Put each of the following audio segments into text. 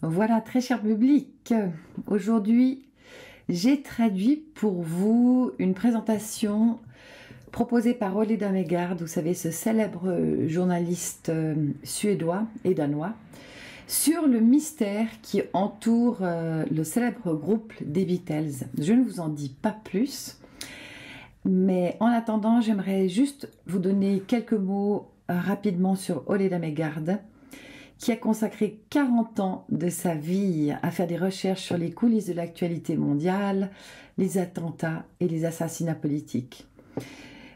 Voilà, très cher public, aujourd'hui j'ai traduit pour vous une présentation proposée par Ole Dammegard, vous savez, ce célèbre journaliste suédois et danois, sur le mystère qui entoure le célèbre groupe des Beatles. Je ne vous en dis pas plus, mais en attendant, j'aimerais juste vous donner quelques mots rapidement sur Ole Dammegard, qui a consacré 40 ans de sa vie à faire des recherches sur les coulisses de l'actualité mondiale, les attentats et les assassinats politiques.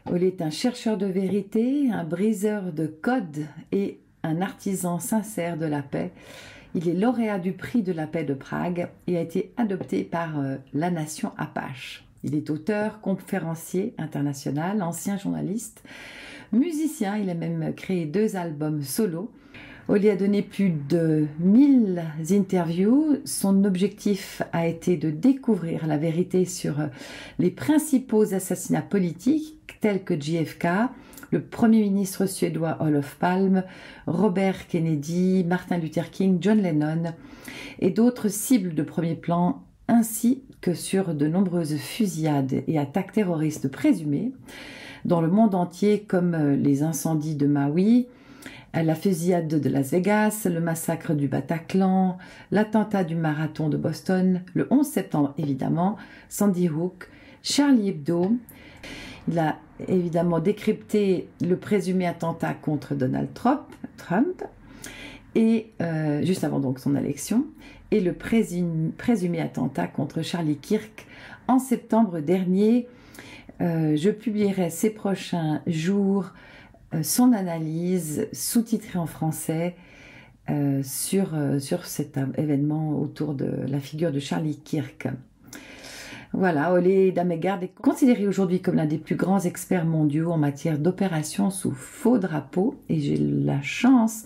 Ole est un chercheur de vérité, un briseur de codes et un artisan sincère de la paix. Il est lauréat du prix de la paix de Prague et a été adopté par la nation Apache. Il est auteur, conférencier international, ancien journaliste, musicien. Il a même créé 2 albums solo. Ole a donné plus de 1000 interviews. Son objectif a été de découvrir la vérité sur les principaux assassinats politiques tels que JFK, le Premier ministre suédois Olof Palme, Robert Kennedy, Martin Luther King, John Lennon et d'autres cibles de premier plan, ainsi que sur de nombreuses fusillades et attaques terroristes présumées dans le monde entier, comme les incendies de Maui, la fusillade de Las Vegas, le massacre du Bataclan, l'attentat du marathon de Boston, le 11 septembre évidemment, Sandy Hook, Charlie Hebdo. Il a évidemment décrypté le présumé attentat contre Donald Trump et juste avant donc son élection, et le présumé attentat contre Charlie Kirk en septembre dernier. Je publierai ces prochains jours son analyse sous-titrée en français sur cet événement autour de la figure de Charlie Kirk. Voilà, Ole Dammegard est considéré aujourd'hui comme l'un des plus grands experts mondiaux en matière d'opérations sous faux drapeau et j'ai la chance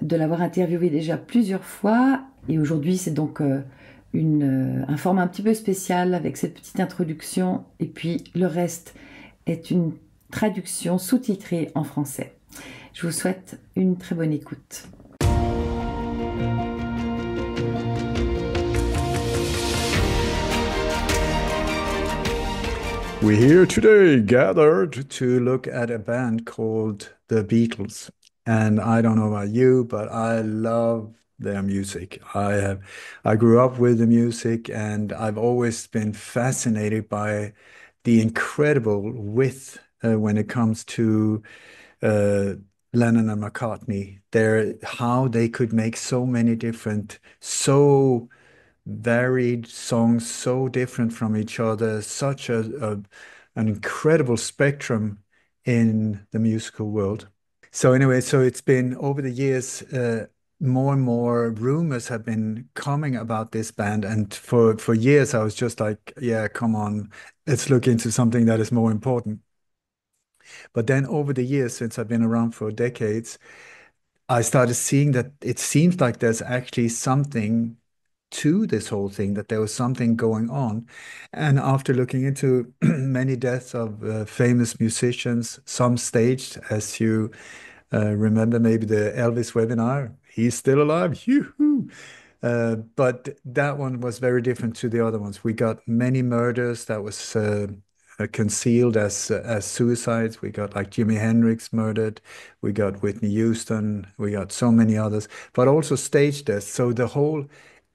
de l'avoir interviewé déjà plusieurs fois et aujourd'hui c'est donc un format un petit peu spécial avec cette petite introduction et puis le reste est une traduction sous-titrée en français. Je vous souhaite une très bonne écoute. We're here today gathered to look at a band called the Beatles. And I don't know about you, but I love their music. I grew up with the music and I've always been fascinated by the incredible width when it comes to uh, Lennon and McCartney. How they could make so many different, so varied songs, so different from each other, an incredible spectrum in the musical world. So anyway, so it's been over the years, more and more rumors have been coming about this band, and for years I was just like, yeah, come on, let's look into something that is more important. But then over the years, since I've been around for decades, I started seeing that it seems like there's actually something to this whole thing, that there was something going on. And after looking into many deaths of famous musicians, some staged, as you remember, maybe the Elvis webinar, he's still alive. Yoo-hoo! But that one was very different to the other ones. We got many murders that was concealed as suicides. We got like Jimi Hendrix murdered. We got Whitney Houston. We got so many others, but also stage deaths. So the whole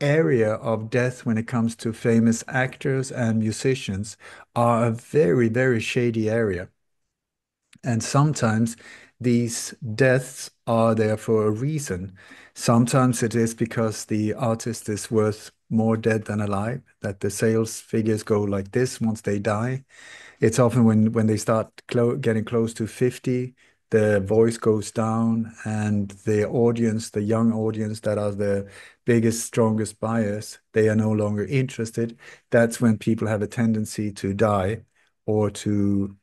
area of death when it comes to famous actors and musicians are a very, very shady area. And sometimes these deaths are there for a reason. Sometimes it is because the artist is worth more dead than alive, that the sales figures go like this once they die. It's often when they start getting close to 50, the voice goes down, and the audience, the young audience that are the biggest, strongest buyers, they are no longer interested. That's when people have a tendency to die or to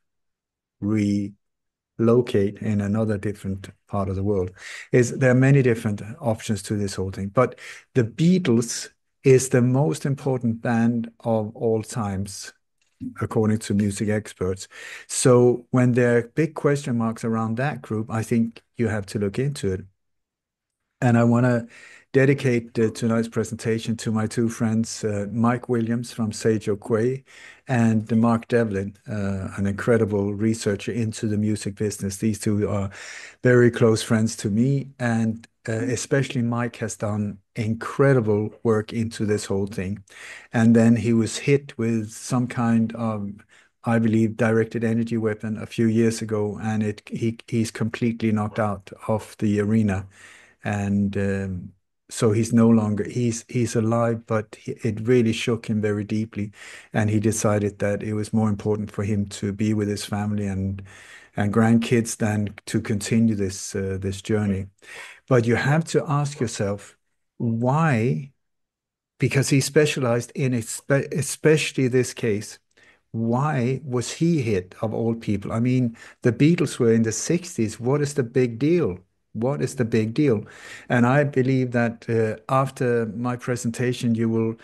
relocate in another different part of the world. There are many different options to this whole thing, but the Beatles is the most important band of all times, according to music experts. So when there are big question marks around that group, I think you have to look into it. And I want to dedicate tonight's presentation to my two friends, Mike Williams from Sage Oquay and Mark Devlin, an incredible researcher into the music business. These two are very close friends to me, and especially Mike has done incredible work into this whole thing. And then he was hit with some kind of, I believe, directed energy weapon a few years ago, and he's completely knocked out of the arena. And so he's no longer, he's alive, but it really shook him very deeply. And he decided that it was more important for him to be with his family and grandkids than to continue this journey. But you have to ask yourself, why? Because he specialized in especially this case. Why was he hit of all people? I mean, the Beatles were in the 60s. What is the big deal? What is the big deal? And I believe that after my presentation, you will,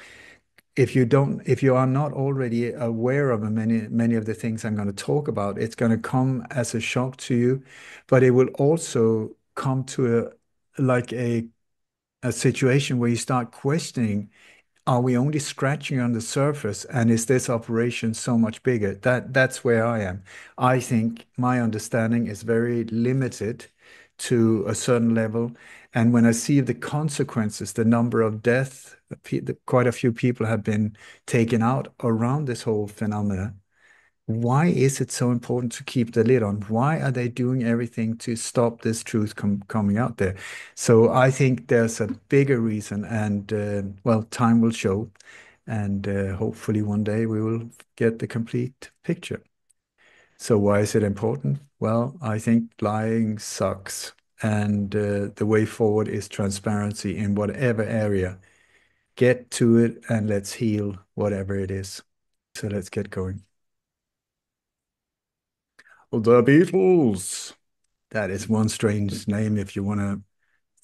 if you are not already aware of many of the things I'm going to talk about, it's going to come as a shock to you, but it will also come to a situation where you start questioning, are we only scratching on the surface, and is this operation so much bigger? That's where I am. I think my understanding is very limited to a certain level. And when I see the consequences, the number of deaths, quite a few people have been taken out around this whole phenomena. Why is it so important to keep the lid on? Why are they doing everything to stop this truth coming out there? So I think there's a bigger reason, and well, time will show. And hopefully one day we will get the complete picture. So why is it important? Well, I think lying sucks. And the way forward is transparency in whatever area. Get to it and let's heal whatever it is. So let's get going. The Beatles. That is one strange name if you want to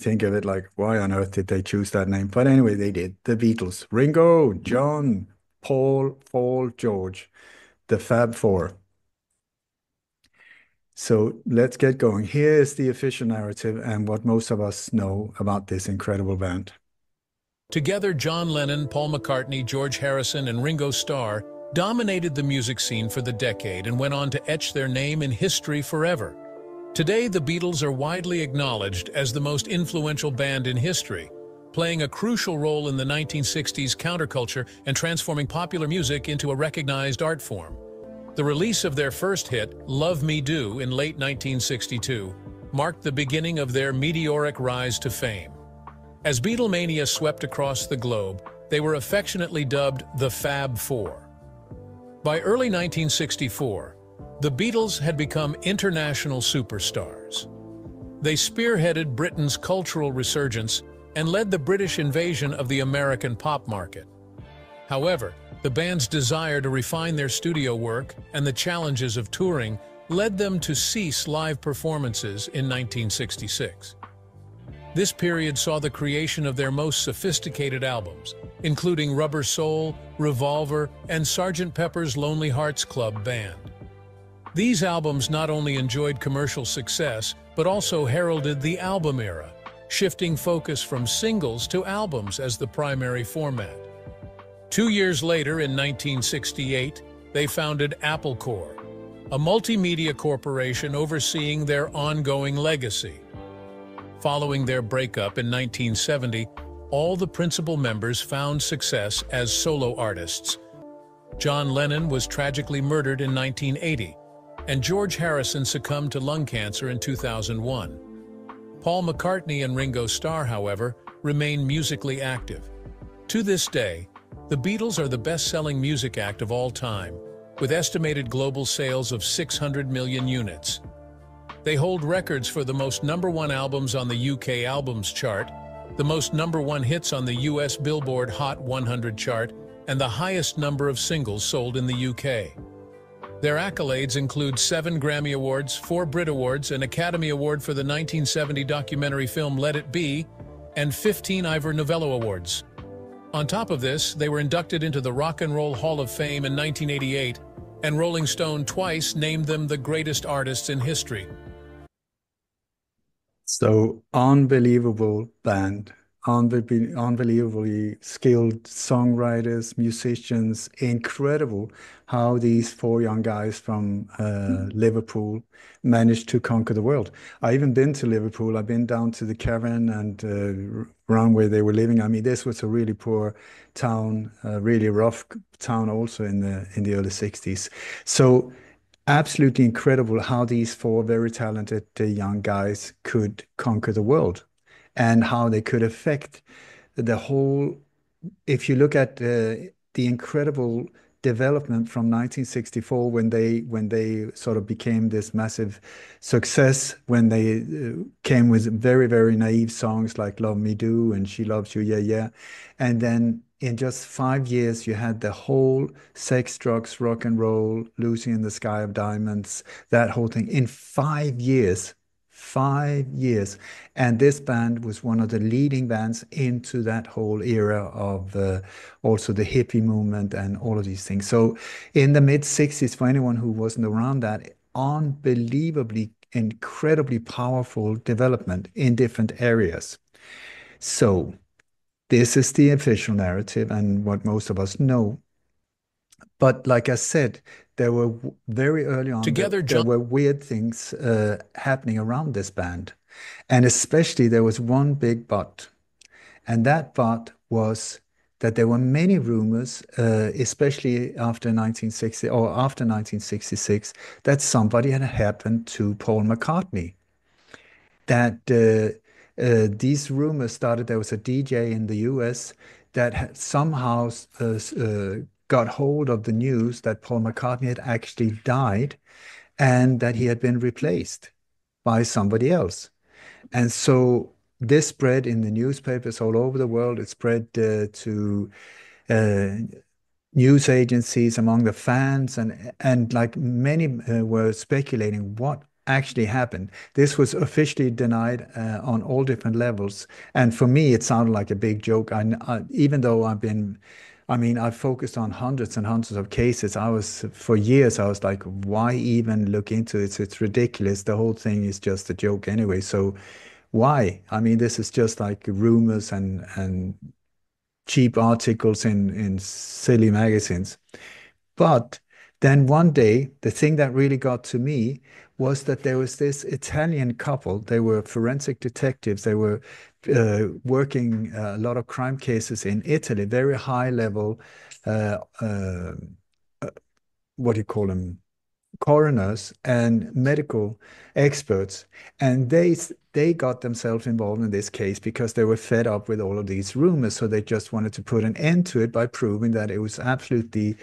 think of it like, why on earth did they choose that name? But anyway, they did. The Beatles. Ringo, John, Paul, George. The Fab Four. So let's get going. Here is the official narrative and what most of us know about this incredible band. Together, John Lennon, Paul McCartney, George Harrison, and Ringo Starr dominated the music scene for the decade and went on to etch their name in history forever. Today, the Beatles are widely acknowledged as the most influential band in history, playing a crucial role in the 1960s counterculture and transforming popular music into a recognized art form. The release of their first hit, Love Me Do, in late 1962, marked the beginning of their meteoric rise to fame. As Beatlemania swept across the globe, they were affectionately dubbed the Fab Four. By early 1964, the Beatles had become international superstars. They spearheaded Britain's cultural resurgence and led the British invasion of the American pop market. However, the band's desire to refine their studio work and the challenges of touring led them to cease live performances in 1966. This period saw the creation of their most sophisticated albums, including Rubber Soul, Revolver, and Sgt. Pepper's Lonely Hearts Club Band. These albums not only enjoyed commercial success, but also heralded the album era, shifting focus from singles to albums as the primary format. 2 years later, in 1968, they founded Apple Corps, a multimedia corporation overseeing their ongoing legacy. Following their breakup in 1970, all the principal members found success as solo artists. John Lennon was tragically murdered in 1980, and George Harrison succumbed to lung cancer in 2001. Paul McCartney and Ringo Starr, however, remain musically active. To this day, the Beatles are the best-selling music act of all time, with estimated global sales of 600 million units. They hold records for the most #1 albums on the UK Albums Chart, the most #1 hits on the US Billboard Hot 100 chart, and the highest number of singles sold in the UK. Their accolades include 7 Grammy Awards, 4 Brit Awards, an Academy Award for the 1970 documentary film Let It Be, and 15 Ivor Novello Awards. On top of this, they were inducted into the Rock and Roll Hall of Fame in 1988, and Rolling Stone twice named them the greatest artists in history. So, unbelievable band. unbelievably skilled songwriters, musicians. Incredible how these four young guys from Liverpool managed to conquer the world. I even been to Liverpool. I've been down to the cavern and around where they were living. I mean, this was a really poor town, really rough town also in the early 60s. So absolutely incredible how these four very talented young guys could conquer the world and how they could affect the whole. If you look at the incredible development from 1964 when they sort of became this massive success, when they came with very, very naive songs like Love Me Do and She Loves You, Yeah, Yeah. And then in just 5 years, you had the whole sex, drugs, rock and roll, Lucy in the Sky of Diamonds, that whole thing in 5 years. 5 years. And this band was one of the leading bands into that whole era of also the hippie movement and all of these things. So in the mid 60s, for anyone who wasn't around that, unbelievably, incredibly powerful development in different areas. So this is the official narrative and what most of us know. But like I said, there were very early on, Together, there John. were weird things happening around this band. And especially there was one big but. And that but was that there were many rumors, especially after 1960 or after 1966, that somebody had happened to Paul McCartney. That these rumors started. There was a DJ in the US that had somehow got hold of the news that Paul McCartney had actually died and that he had been replaced by somebody else. And so this spread in the newspapers all over the world. It spread to uh, news agencies, among the fans, and like many were speculating what actually happened. This was officially denied on all different levels, and for me, it sounded like a big joke. Even though I mean, I've focused on hundreds and hundreds of cases. For years, I was like, why even look into it? It's ridiculous. The whole thing is just a joke anyway. So why? I mean, this is just like rumors and cheap articles in silly magazines. But then one day, the thing that really got to me was that there was this Italian couple. They were forensic detectives. They were working a lot of crime cases in Italy, very high level, uh, uh, what do you call them? Coroners and medical experts, and they got themselves involved in this case because they were fed up with all of these rumors. So they just wanted to put an end to it by proving that it was absolutely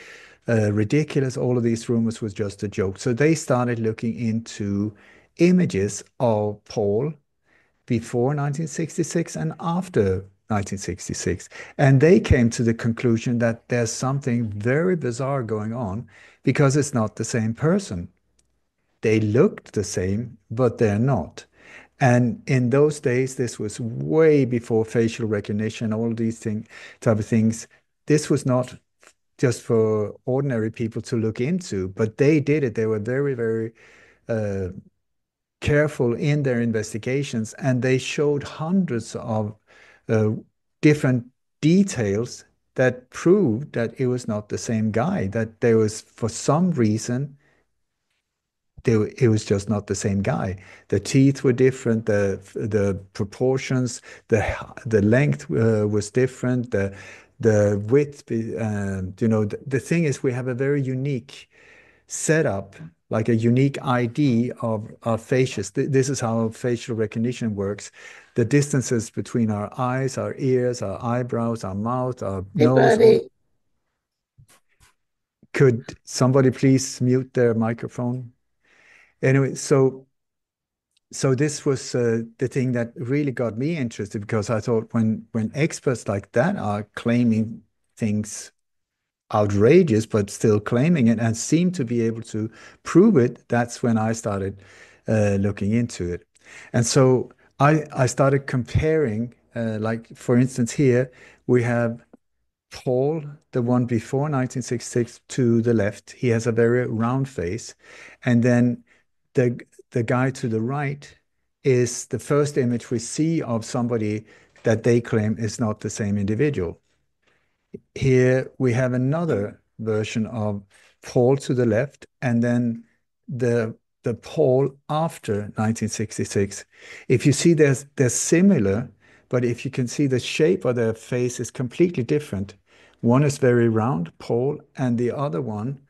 ridiculous. All of these rumors was just a joke. So they started looking into images of Paul before 1966 and after 1966. And they came to the conclusion that there's something very bizarre going on because it's not the same person. They looked the same, but they're not. And in those days, this was way before facial recognition, all these type of things. This was not just for ordinary people to look into, but they did it. They were very, very uh, careful in their investigations, and they showed hundreds of uh, different details that proved that it was not the same guy, that there was, for some reason, it was just not the same guy. The teeth were different, the proportions, the length was different, the width. The thing is, we have a very unique setup, like a unique ID of our faces. This is how facial recognition works. The distances between our eyes, our ears, our eyebrows, our mouth, our Hey, nose. buddy. Could somebody please mute their microphone? Anyway, so this was the thing that really got me interested because I thought when experts like that are claiming things outrageous, but still claiming it and seem to be able to prove it, that's when I started looking into it. And so I started comparing, like for instance, here we have Paul, the one before 1966 to the left. He has a very round face. And then the guy to the right is the first image we see of somebody that they claim is not the same individual. Here we have another version of Paul to the left, and then the Paul after 1966. If you see they're similar, but if you can see the shape of their face is completely different. One is very round, Paul, and the other one,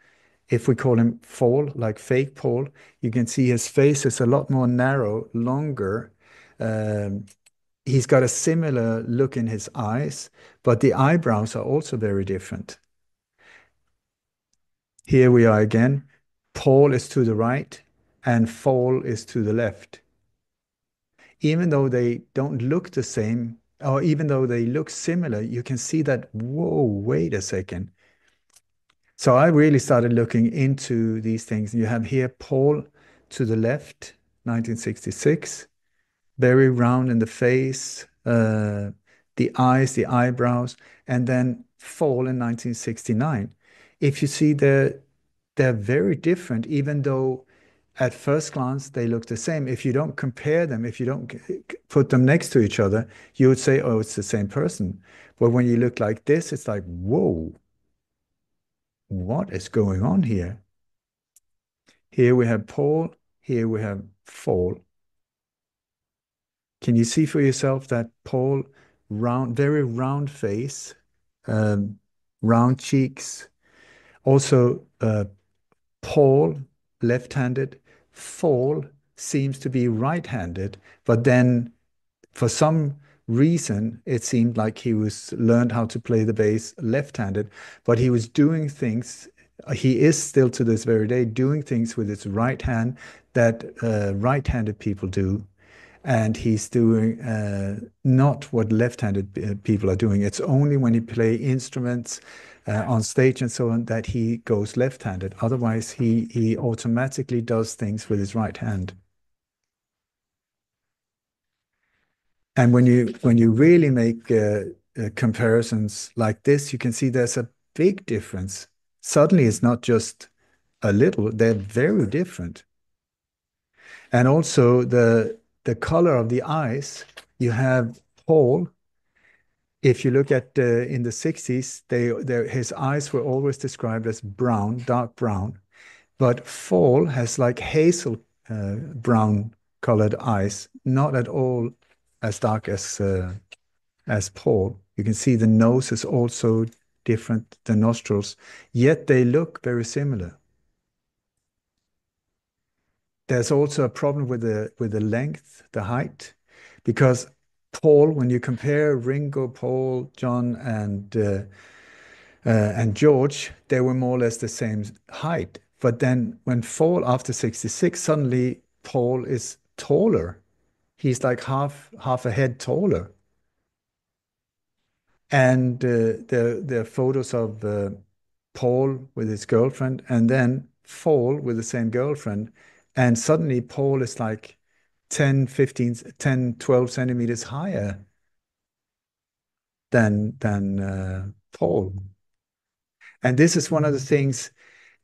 if we call him Paul, like fake Paul, you can see his face is a lot more narrow, longer. Um, he's got a similar look in his eyes, but the eyebrows are also very different. Here we are again. Paul is to the right and Paul is to the left. Even though they don't look the same, or even though they look similar, you can see that, whoa, wait a second. So I really started looking into these things. You have here Paul to the left, 1966, very round in the face, the eyes, the eyebrows, and then Fall in 1969. If you see they're very different, even though at first glance they look the same. If you don't compare them, if you don't put them next to each other, you would say, oh, it's the same person. But when you look like this, it's like, whoa, what is going on here? Here we have Paul, here we have Fall. Can you see for yourself that Paul, round, very round face, round cheeks. Also, Paul, left-handed. Fall seems to be right-handed, but then for some reason, it seemed like he was learned how to play the bass left-handed, but he was doing things. He is still to this very day doing things with his right hand that right-handed people do, and he's doing not what left-handed people are doing. It's only when he play instruments on stage and so on that he goes left-handed. Otherwise, he automatically does things with his right hand. And when you really make comparisons like this, you can see there's a big difference. Suddenly, it's not just a little; they're very different. And also the color of the eyes. You have Paul. If you look at in the 60s, his eyes were always described as brown, dark brown, but Fall has like hazel brown colored eyes, not at all as dark as Paul. You can see the nose is also different, the nostrils, yet they look very similar. There's also a problem with the length, the height, because Paul, when you compare Ringo, Paul, John, and George, they were more or less the same height. But then when Paul after 66, suddenly Paul is taller. He's like half a head taller. And there are photos of Paul with his girlfriend, and then Paul with the same girlfriend. And suddenly Paul is like 10, 15, 10, 12 centimeters higher than Paul. And this is one of the things,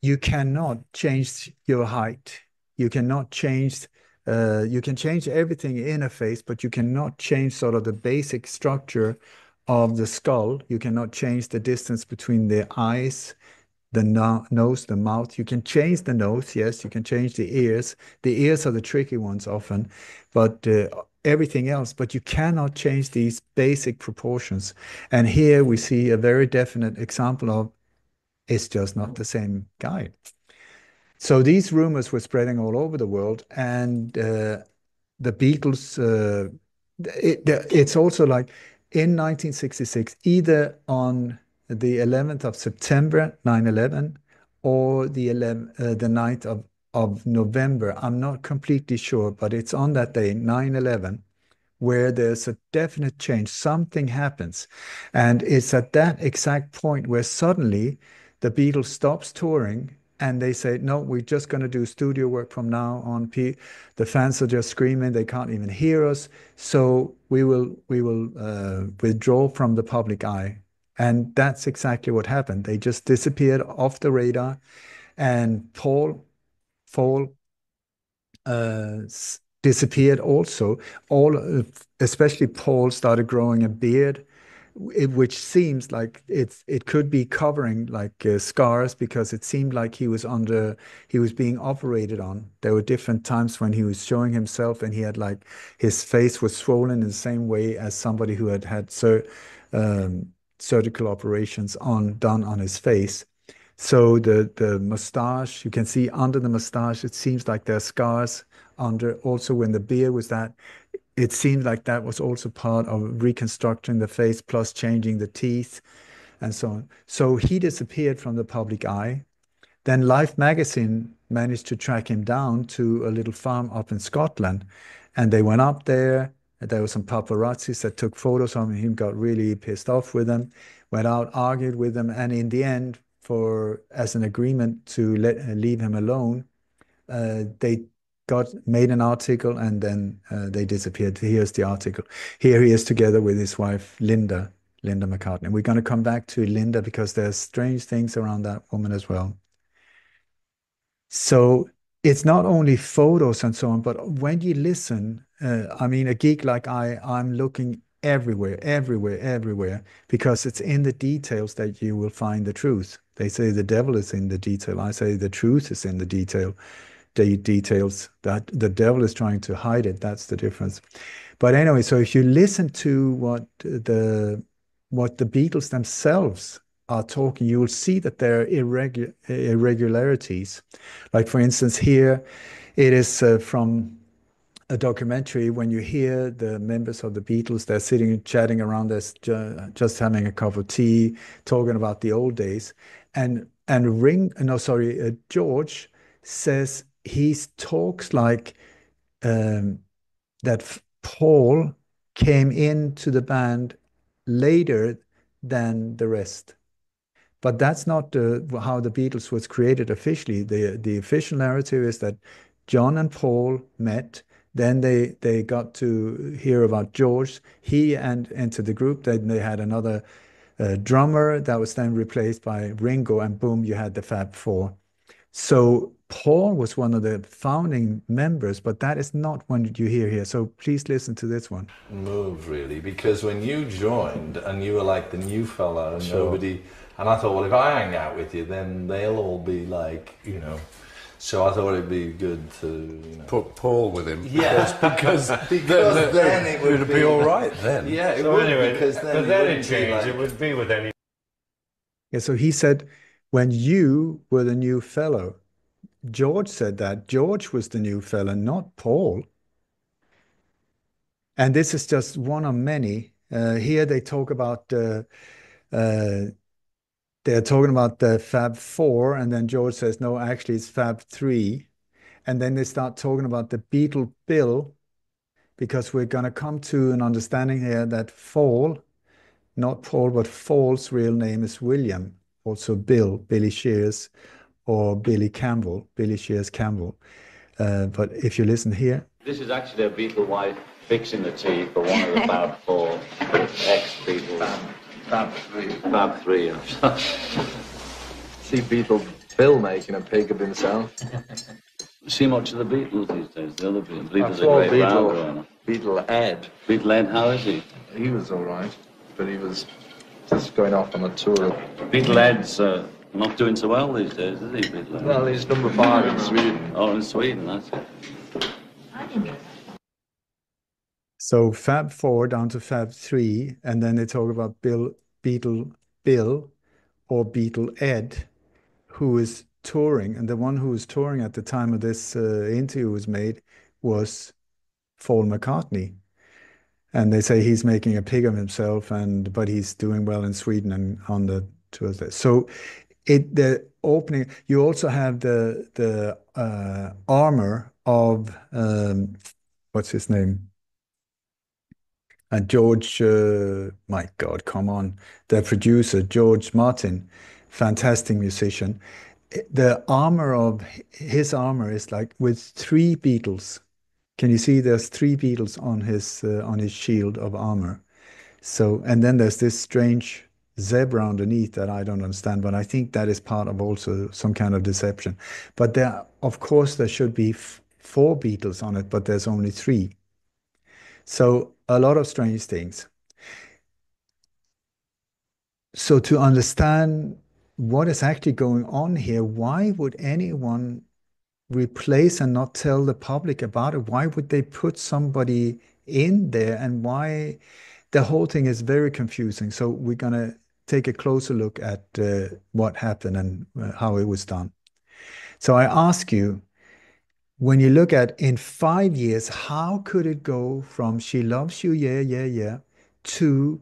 you cannot change your height. You cannot change, you can change everything in a face, but you cannot change sort of the basic structure of the skull. You cannot change the distance between the eyes, the nose, the mouth. You can change the nose, yes, you can change the ears. The ears are the tricky ones often, but everything else, but you cannot change these basic proportions. And here we see a very definite example of it's just not the same guy. So these rumors were spreading all over the world, and the Beatles, it's also like in 1966, either on the 11th of September, 9/11, or the 9th of November. I'm not completely sure, but it's on that day, 9/11, where there's a definite change. Something happens. And it's at that exact point where suddenly the Beatles stops touring and they say, no, we're just going to do studio work from now on. The fans are just screaming. They can't even hear us. So we will withdraw from the public eye. And that's exactly what happened. They just disappeared off the radar. And Paul uh, disappeared also. Especially Paul started growing a beard, which seems like it could be covering like scars, because it seemed like he was being operated on. There were different times when he was showing himself, and he had like his face was swollen in the same way as somebody who had had um, surgical operations done on his face. So the mustache, you can see under the mustache, it seems like there are scars under. Also, when the beard was that, it seemed like that was also part of reconstructing the face plus changing the teeth and so on. So he disappeared from the public eye. Then Life magazine managed to track him down to a little farm up in Scotland. And they went up there. And there were some paparazzis that took photos of him. He got really pissed off with them, went out, argued with them. And in the end, as an agreement to leave him alone, they made an article, and then they disappeared. Here's the article. Here he is together with his wife, Linda McCartney. We're going to come back to Linda because there's strange things around that woman as well. So it's not only photos and so on, but when you listen, I mean, a geek like I'm looking everywhere, because it's in the details that you will find the truth. They say the devil is in the detail. I say the truth is in the detail. The details that the devil is trying to hide it. That's the difference. But anyway, so if you listen to what the Beatles themselves are talking, you will see that there are irregularities. Like for instance, here it is from a documentary. When you hear the members of the Beatles, they're sitting and chatting around, just having a cup of tea, talking about the old days, and George says he talks like that Paul came into the band later than the rest. But that's not how the Beatles was created officially. The official narrative is that John and Paul met, then they got to hear about George. He entered the group. Then they had another drummer that was then replaced by Ringo, and boom, you had the Fab Four. So Paul was one of the founding members, but that is not what you hear here. So please listen to this one. Move, really, because when you joined and you were like the new fella and Sure. nobody, and I thought, well, if I hang out with you, then they'll all be like, you know. So I thought it'd be good to, you know, put Paul with him. Yeah, because then it would be all right then. Yeah, it So would, anyway, because then but then it wouldn't be changed. like- It would be with any. Yeah, so he said, when you were the new fellow, George said that George was the new fellow, not Paul. And this is just one of many. Here they talk about they're talking about the Fab Four, and then George says, no, actually it's Fab Three. And then they start talking about the Beatle Bill, because we're going to come to an understanding here that not Paul, but Paul's real name is William, also Billy Shears, or Billy Shears Campbell. But if you listen here. This is actually a Beatle wife fixing the tea for one of the Fab Four ex-Beatles. Fab Three. See Beatle Bill making a pig of himself. See much of the Beatles these days. The other Beatles. I Beatles saw are great band growing up. Beatle Ed. Beatle Ed, how is he? He was all right, but he was just going off on a tour. Beatle Ed's not doing so well these days, is he, Beatle Ed? Well, he's number 5 in Sweden. Oh, in Sweden, that's it. So Fab Four down to Fab Three, and then they talk about Beatle Bill, or Beatle Ed, who is touring, and the one who was touring at the time of this interview was made was Paul McCartney. And they say he's making a pig of himself, but he's doing well in Sweden and on the tours there. So the opening, you also have the armor of what's his name? And George, my God, come on, the producer, George Martin, fantastic musician. His armor is like with 3 Beatles. Can you see there's 3 Beatles on his shield of armor? So, and then there's this strange zebra underneath that I don't understand, but I think that is part of also some kind of deception. But of course, there should be 4 Beatles on it, but there's only 3. So a lot of strange things. So to understand what is actually going on here, why would anyone replace and not tell the public about it? Why would they put somebody in there, and why? The whole thing is very confusing. So we're going to take a closer look at what happened and how it was done. So I ask you, when you look at in 5 years, how could it go from She Loves You, Yeah, Yeah, Yeah, to...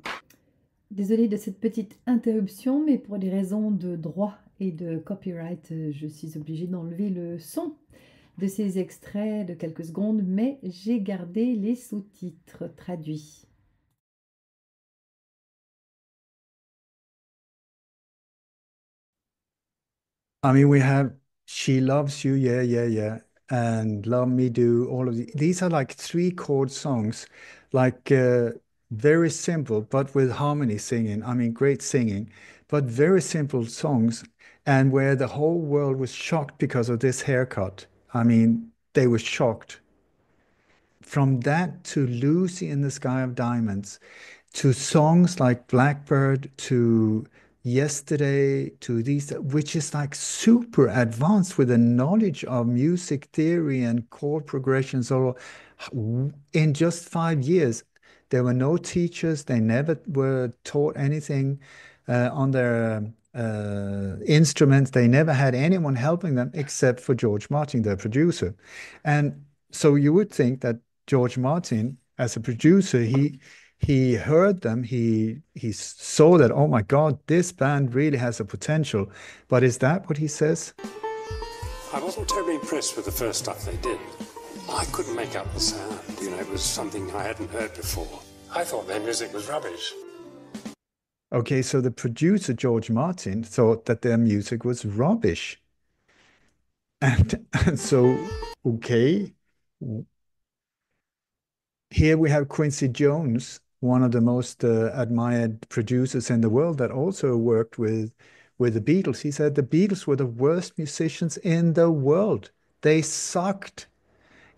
Désolée de cette petite interruption, mais pour des raisons de droit et de copyright, je suis obligée d'enlever le son de ces extraits de quelques secondes, mais j'ai gardé les sous-titres traduits. I mean, we have She Loves You, Yeah, Yeah, Yeah, and Love Me Do, all of these are like 3-chord songs, like very simple, but with harmony singing. I mean, great singing, but very simple songs, and where the whole world was shocked because of this haircut. I mean, they were shocked. From that to Lucy in the Sky of Diamonds, to songs like Blackbird, to Yesterday, to these, which is like super advanced with a knowledge of music theory and chord progressions. Or in just 5 years, there were no teachers. They never were taught anything on their instruments. They never had anyone helping them except for George Martin, their producer. And so you would think that George Martin, as a producer, he heard them, he saw that, oh my God, this band really has a potential. But is that what he says? I wasn't terribly impressed with the first stuff they did. I couldn't make out the sound, you know, it was something I hadn't heard before. I thought their music was rubbish. Okay, so the producer, George Martin, thought that their music was rubbish. And so, okay, here we have Quincy Jones, one of the most admired producers in the world, that also worked with the Beatles. He said the Beatles were the worst musicians in the world. They sucked.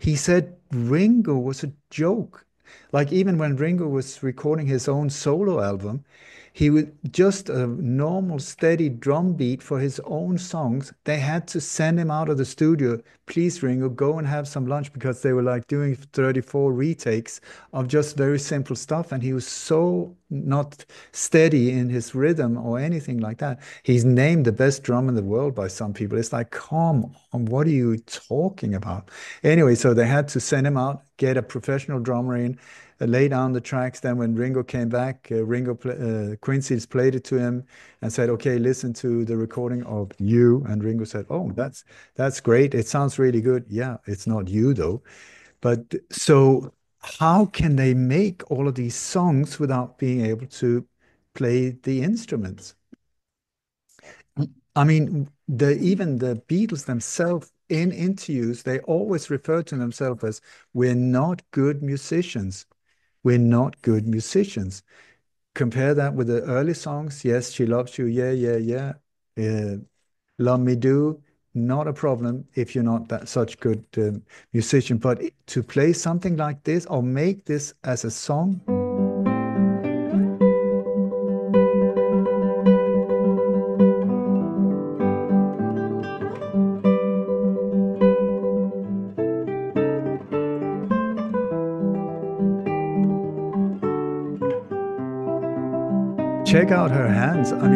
He said Ringo was a joke. Like even when Ringo was recording his own solo album, he would just a normal steady drum beat for his own songs. They had to send him out of the studio. Please, Ringo, go and have some lunch, because they were like doing 34 retakes of just very simple stuff. And he was so not steady in his rhythm or anything like that. He's named the best drummer in the world by some people. It's like, come on, what are you talking about? Anyway, so they had to send him out, get a professional drummer in, lay down the tracks. Then when Ringo came back, Quincy's played it to him and said, okay, listen to the recording of You. And Ringo said, oh, that's great. It sounds really good. Yeah, it's not you though. But so how can they make all of these songs without being able to play the instruments? I mean, even the Beatles themselves in interviews, they always refer to themselves as, we're not good musicians. We're not good musicians. Compare that with the early songs. Yes, She Loves You. Yeah, yeah, yeah. Love Me Do. Not a problem if you're not that such good musician. But to play something like this or make this as a song. Check out her hands. I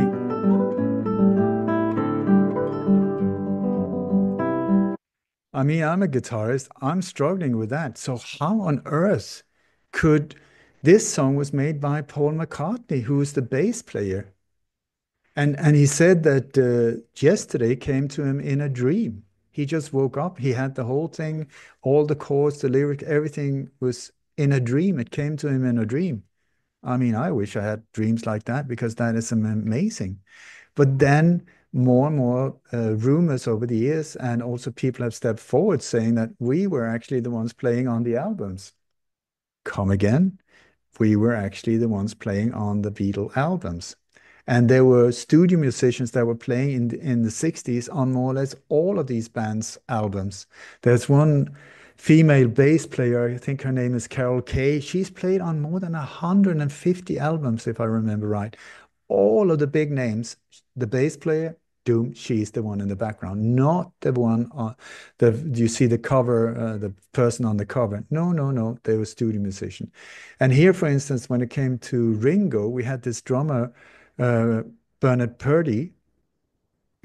mean, I'm a guitarist. I'm struggling with that. So how on earth could this song was made by Paul McCartney, who is the bass player? And he said that Yesterday came to him in a dream. He just woke up. He had the whole thing, all the chords, the lyric, everything was in a dream. It came to him in a dream. I mean, I wish I had dreams like that, because that is amazing. But then more and more rumors over the years, and also people have stepped forward saying that we were actually the ones playing on the albums. Come again? We were actually the ones playing on the Beatle albums. And there were studio musicians that were playing in the 60s on more or less all of these bands' albums. There's one female bass player, I think her name is Carol Kay. She's played on more than 150 albums, if I remember right. All of the big names, the bass player, Doom, she's the one in the background, not the one on you see the cover, the person on the cover. No, no, no, they were studio musician. And here, for instance, when it came to Ringo, we had this drummer, Bernard Purdie,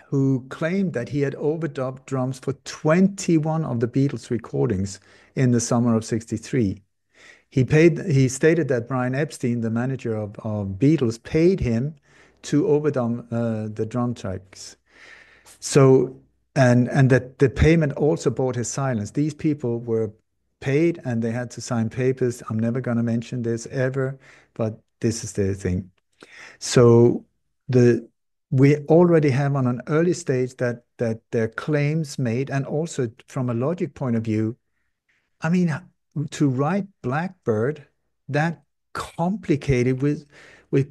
who claimed that he had overdubbed drums for 21 of the Beatles recordings in the summer of 63. He stated that Brian Epstein, the manager of Beatles, paid him to overdub the drum tracks. So, and that the payment also bought his silence. These people were paid and they had to sign papers. I'm never going to mention this ever, but this is the thing. So we already have on an early stage that there are claims made, and also from a logic point of view, I mean, to write Blackbird that complicated with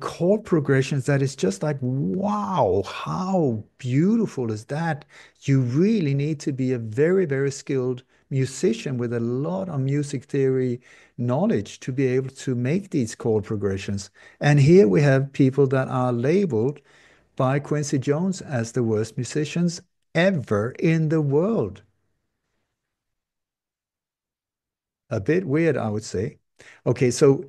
chord progressions that is just like, wow, how beautiful is that? You really need to be a very, very skilled musician with a lot of music theory knowledge to be able to make these chord progressions. And here we have people that are labeled by Quincy Jones as the worst musicians ever in the world. A bit weird, I would say. Okay, so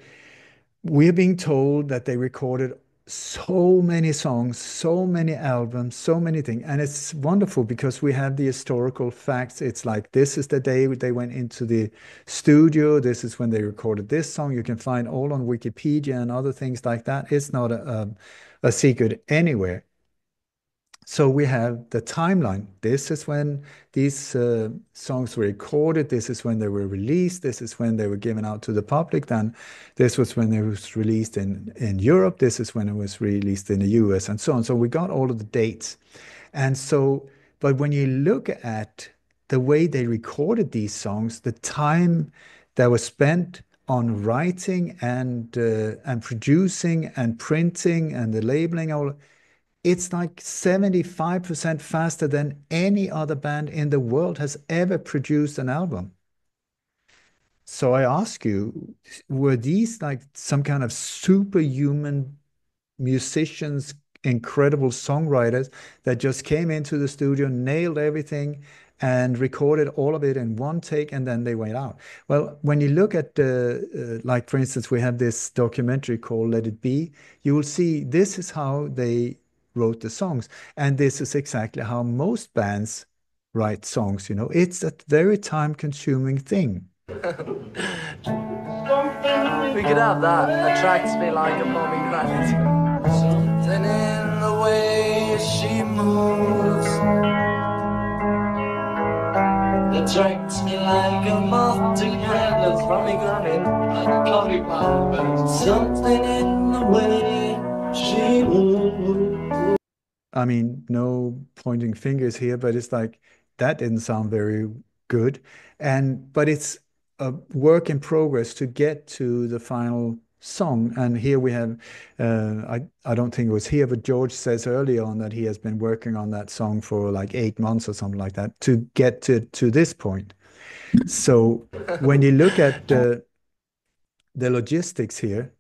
we're being told that they recorded so many songs, so many albums, so many things. And it's wonderful because we have the historical facts. It's like, this is the day they went into the studio. This is when they recorded this song. You can find all on Wikipedia and other things like that. It's not a secret anywhere. So we have the timeline. This is when these songs were recorded. This is when they were released. This is when they were given out to the public. Then this was when it was released in Europe. This is when it was released in the US and so on. So we got all of the dates. And so, but when you look at the way they recorded these songs, the time that was spent on writing and producing and printing and the labeling, all it's like 75% faster than any other band in the world has ever produced an album. So I ask you, were these like some kind of superhuman musicians, incredible songwriters that just came into the studio, nailed everything, and recorded all of it in one take, and then they went out? Well, when you look at, like, for instance, we have this documentary called Let It Be, you will see this is how they wrote the songs. And this is exactly how most bands write songs, you know. It's a very time-consuming thing. We could have that. Attracts me like a pomegranate. Something in the way she moves attracts me like a moth to a pomegranate. Something in the way she moves. I mean, no pointing fingers here, but it's like, that didn't sound very good. But it's a work in progress to get to the final song. And here we have, I don't think it was here, but George says early on that he has been working on that song for like 8 months or something like that to get to this point. So when you look at the logistics here,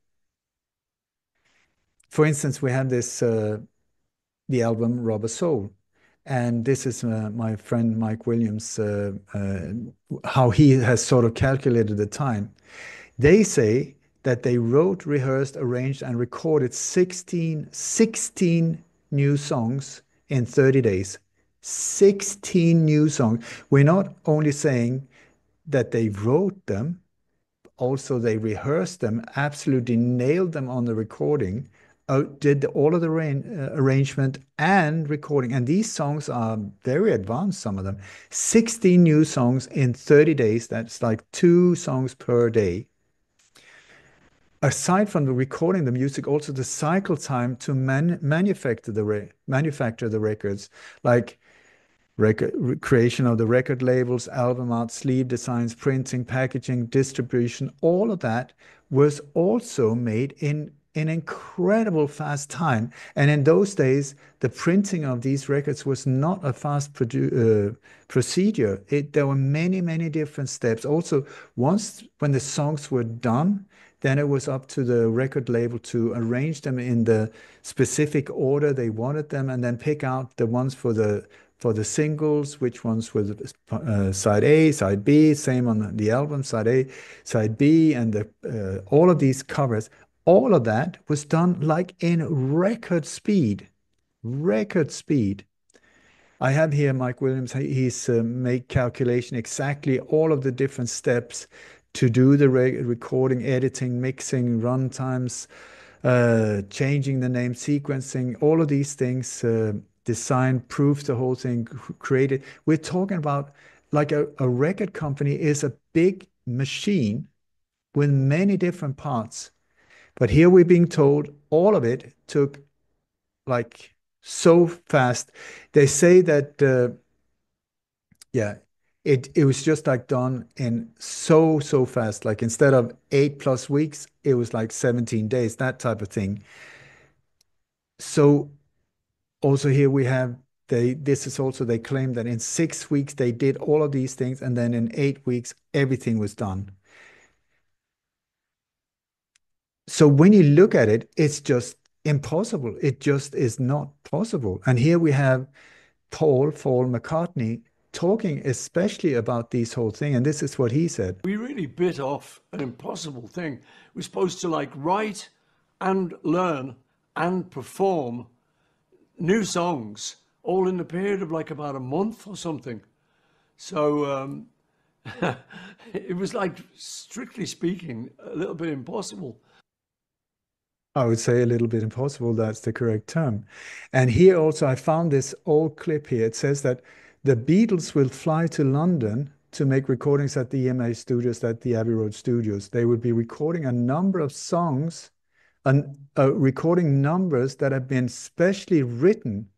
for instance, we have this, the album Rubber Soul. And this is my friend Mike Williams, how he has sort of calculated the time. They say that they wrote, rehearsed, arranged, and recorded 16 new songs in 30 days. 16 new songs. We're not only saying that they wrote them, also they rehearsed them, absolutely nailed them on the recording, did all of the arrangement and recording. And these songs are very advanced, some of them. 16 new songs in 30 days. That's like 2 songs per day. Aside from the recording the music, also the cycle time to manufacture the records, like creation of the record labels, album art, sleeve designs, printing, packaging, distribution, all of that was also made in in incredible fast time. And in those days, the printing of these records was not a fast procedure. There were many, many different steps. Also, once when the songs were done, then it was up to the record label to arrange them in the specific order they wanted them, and then pick out the ones for the singles, which ones were side A, side B, same on the album, side A, side B, and all of these covers. All of that was done like in record speed. Record speed. I have here Mike Williams. He's made calculation exactly all of the different steps to do the recording, editing, mixing, run times, changing the name, sequencing, all of these things, design, proof the whole thing, created. We're talking about like a record company is a big machine with many different parts. But here we're being told all of it took like so fast. They say that, yeah, it was just like done in so fast. Like instead of 8+ weeks, it was like 17 days, that type of thing. So also here we have, this is also, they claim that in 6 weeks they did all of these things, and then in 8 weeks, everything was done. So when you look at it, it's just impossible. It just is not possible. And here we have Paul McCartney talking especially about this whole thing. And this is what he said. We really bit off an impossible thing. We're supposed to like write and learn and perform new songs all in the period of like about a month or something. So it was like, strictly speaking, a little bit impossible. I would say a little bit impossible. That's the correct term. And here also, I found this old clip here. It says that the Beatles will fly to London to make recordings at the EMA studios, at the Abbey Road studios. They would be recording a number of songs, and recording numbers that have been specially written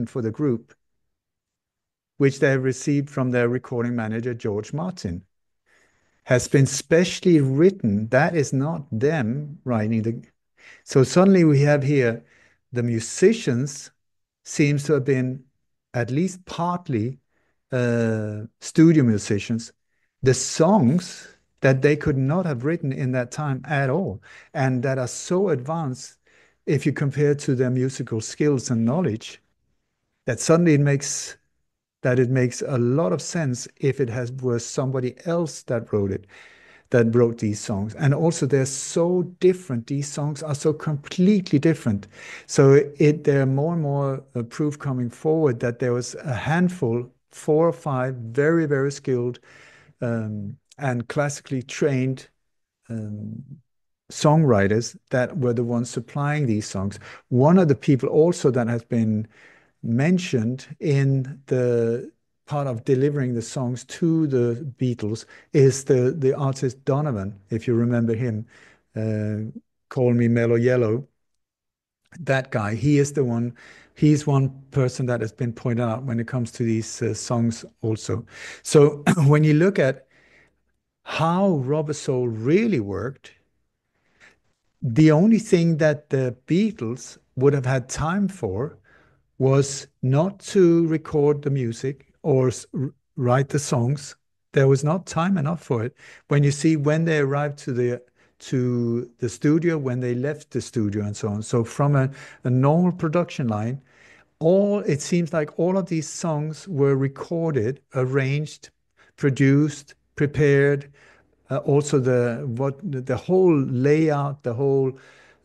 for the group, which they have received from their recording manager, George Martin. Has been specially written. That is not them writing so suddenly we have here the musicians seems to have been at least partly studio musicians. The songs that they could not have written in that time at all, and that are so advanced if you compare to their musical skills and knowledge, that suddenly it makes a lot of sense if it was somebody else that wrote these songs. And also they're so different. These songs are so completely different. So there are more and more proof coming forward that there was a handful, 4 or 5 very, very skilled and classically trained songwriters that were the ones supplying these songs. One of the people also that has been mentioned in the part of delivering the songs to the Beatles is the artist Donovan, if you remember him, Call Me Mellow Yellow. That guy, he's one person that has been pointed out when it comes to these songs also. So when you look at how Rubber Soul really worked, the only thing that the Beatles would have had time for was not to record the music or write the songs. There was not time enough for it. When you see when they arrived to the studio, when they left the studio and so on. So from a normal production line, it seems like all of these songs were recorded, arranged, produced, prepared. Also the whole layout, the whole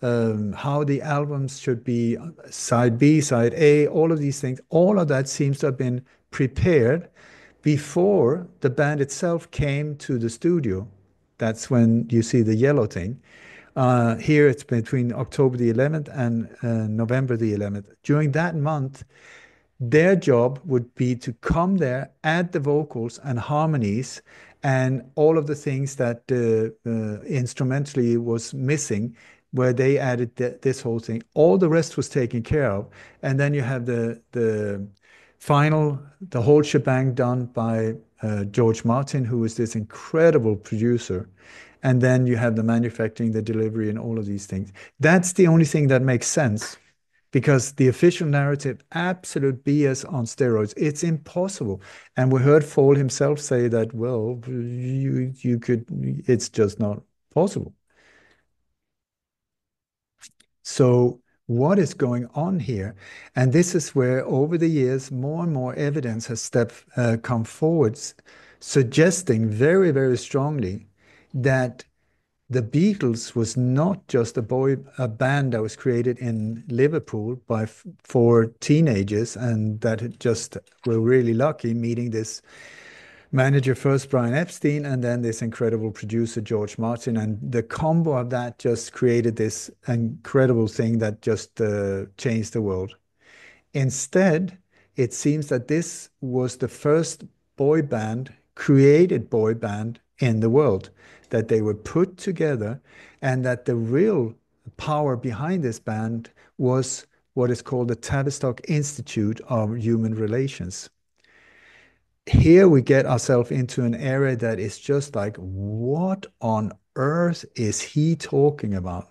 how the albums should be, side B, side A, all of these things, all of that seems to have been prepared before the band itself came to the studio. That's when you see the yellow thing. Here it's between October the 11th and November the 11th. During that month, their job would be to come there, add the vocals and harmonies and all of the things that instrumentally was missing, where they added this whole thing. All the rest was taken care of. And then you have the whole shebang done by George Martin, who is this incredible producer. And then you have the manufacturing, the delivery, and all of these things. That's the only thing that makes sense, because the official narrative, absolute BS on steroids. It's impossible. And we heard Fall himself say that, well, you could, it's just not possible. So what is going on here? And this is where, over the years, more and more evidence has come forwards, suggesting very, very strongly that the Beatles was not just a band that was created in Liverpool by four teenagers, and that just were really lucky meeting this manager first, Brian Epstein, and then this incredible producer, George Martin. And the combo of that just created this incredible thing that just changed the world. Instead, it seems that this was the first created boy band in the world, that they were put together, and that the real power behind this band was what is called the Tavistock Institute of Human Relations. Here we get ourselves into an area that is just like, what on earth is he talking about?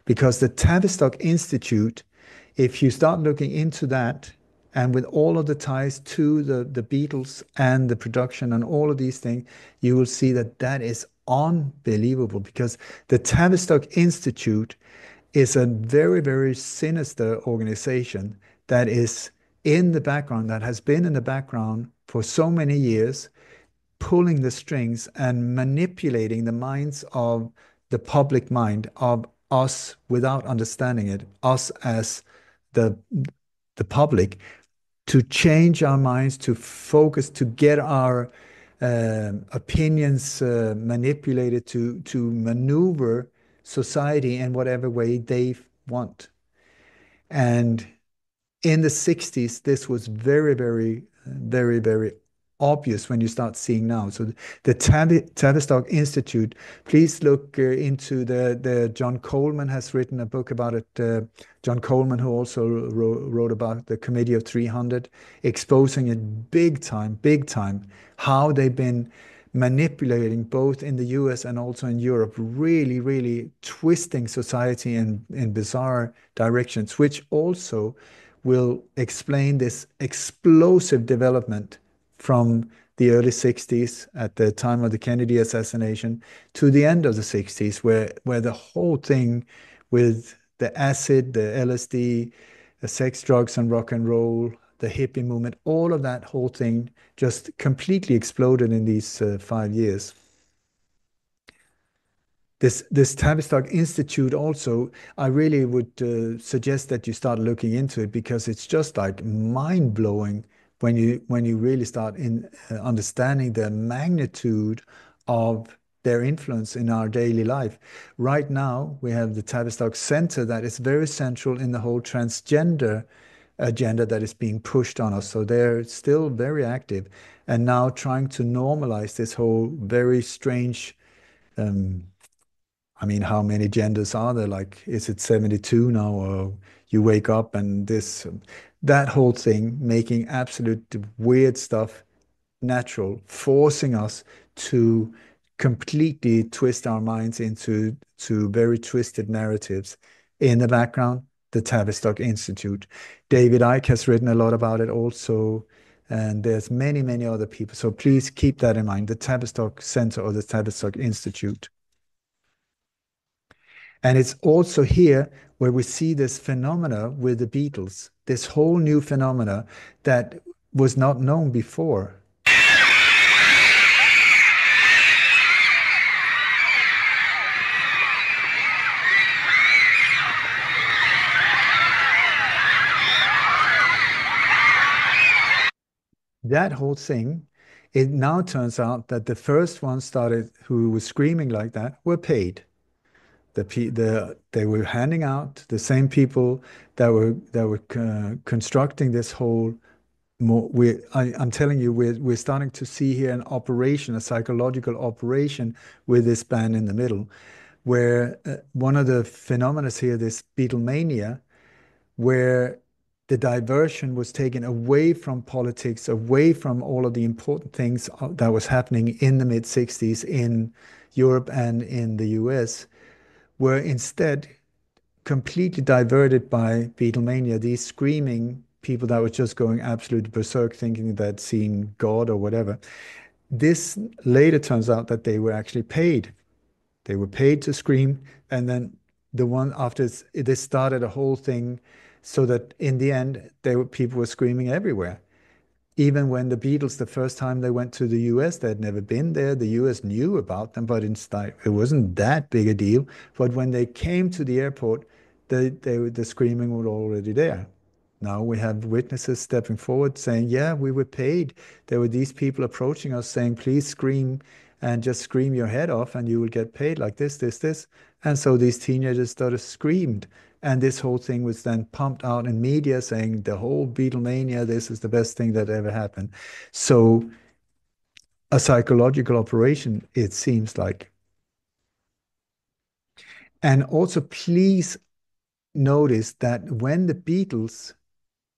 Because the Tavistock Institute, if you start looking into that, and with all of the ties to the Beatles and the production and all of these things, you will see that that is unbelievable, because the Tavistock Institute is a very, very sinister organization that is in the background, that has been in the background for so many years, pulling the strings and manipulating the minds of the public mind, of us without understanding it, us as the public, to change our minds, to focus, to get our opinions manipulated, to maneuver society in whatever way they want. And in the 60s, this was very, very, very, very obvious when you start seeing now. So the Tavistock Institute, please look into the John Coleman has written a book about it. John Coleman, who also wrote about the Committee of 300, exposing it big time, how they've been manipulating both in the US and also in Europe, really, really twisting society in bizarre directions, which also will explain this explosive development from the early 60s, at the time of the Kennedy assassination, to the end of the 60s, where the whole thing with the acid, the LSD, the sex, drugs, and rock and roll, the hippie movement, all of that whole thing just completely exploded in these 5 years. This Tavistock Institute also, I really would suggest that you start looking into it, because it's just like mind-blowing when you really start understanding the magnitude of their influence in our daily life. Right now, we have the Tavistock Center that is very central in the whole transgender agenda that is being pushed on us. So they're still very active, and now trying to normalize this whole very strange, I mean, how many genders are there? Like, is it 72 now, or you wake up and that whole thing, making absolute weird stuff natural, forcing us to completely twist our minds into very twisted narratives. In the background, the Tavistock Institute. David Icke has written a lot about it also, and there's many, many other people. So please keep that in mind, the Tavistock Center or the Tavistock Institute. And it's also here where we see this phenomena with the Beatles, this whole new phenomena that was not known before. That whole thing, it now turns out that the first one who was screaming like that were paid. They were handing out, the same people that were constructing this whole. I'm telling you, we're starting to see here an operation, a psychological operation with this band in the middle, where one of the phenomena here, this Beatlemania, where the diversion was taken away from politics, away from all of the important things that was happening in the mid-60s in Europe and in the US, were instead completely diverted by Beatlemania, these screaming people that were just going absolute berserk, thinking they'd seen God or whatever. This later turns out that they were actually paid. They were paid to scream, and then the one after this started a whole thing, so that in the end, people were screaming everywhere. Even when the Beatles, the first time they went to the US, they had never been there. The US knew about them, but it wasn't that big a deal. But when they came to the airport, the screaming was already there. Now we have witnesses stepping forward saying, yeah, we were paid. There were these people approaching us saying, please scream and just scream your head off and you will get paid like this, this, this. And so these teenagers started screamed. And this whole thing was then pumped out in media saying the whole Beatlemania, this is the best thing that ever happened. So a psychological operation, it seems like. And also please notice that when the Beatles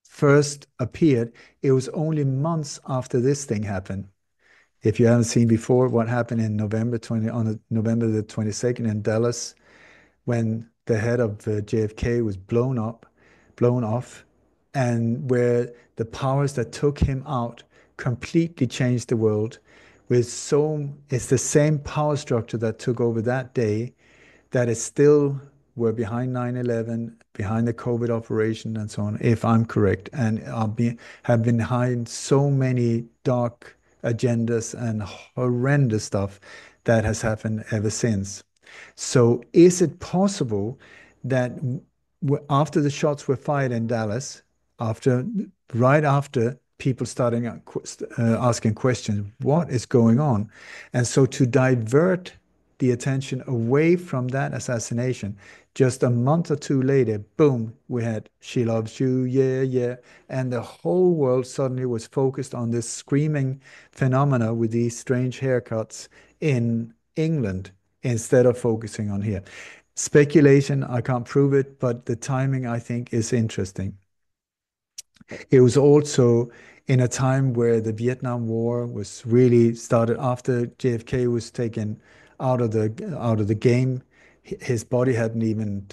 first appeared, it was only months after this thing happened. If you haven't seen before what happened in November the 22nd in Dallas, when the head of JFK was blown off, and where the powers that took him out completely changed the world. It's the same power structure that took over that day that is still were behind 9/11, behind the COVID operation and so on, if I'm correct, and have been behind so many dark agendas and horrendous stuff that has happened ever since. So is it possible that after the shots were fired in Dallas, right after people starting asking questions, what is going on? And so to divert the attention away from that assassination, just a month or two later, boom, we had She Loves You, yeah, yeah. And the whole world suddenly was focused on this screaming phenomena with these strange haircuts in England instead of focusing on here. Speculation, I can't prove it, but the timing, I think, is interesting. It was also in a time where the Vietnam War was really started after JFK was taken out of the game. His body hadn't even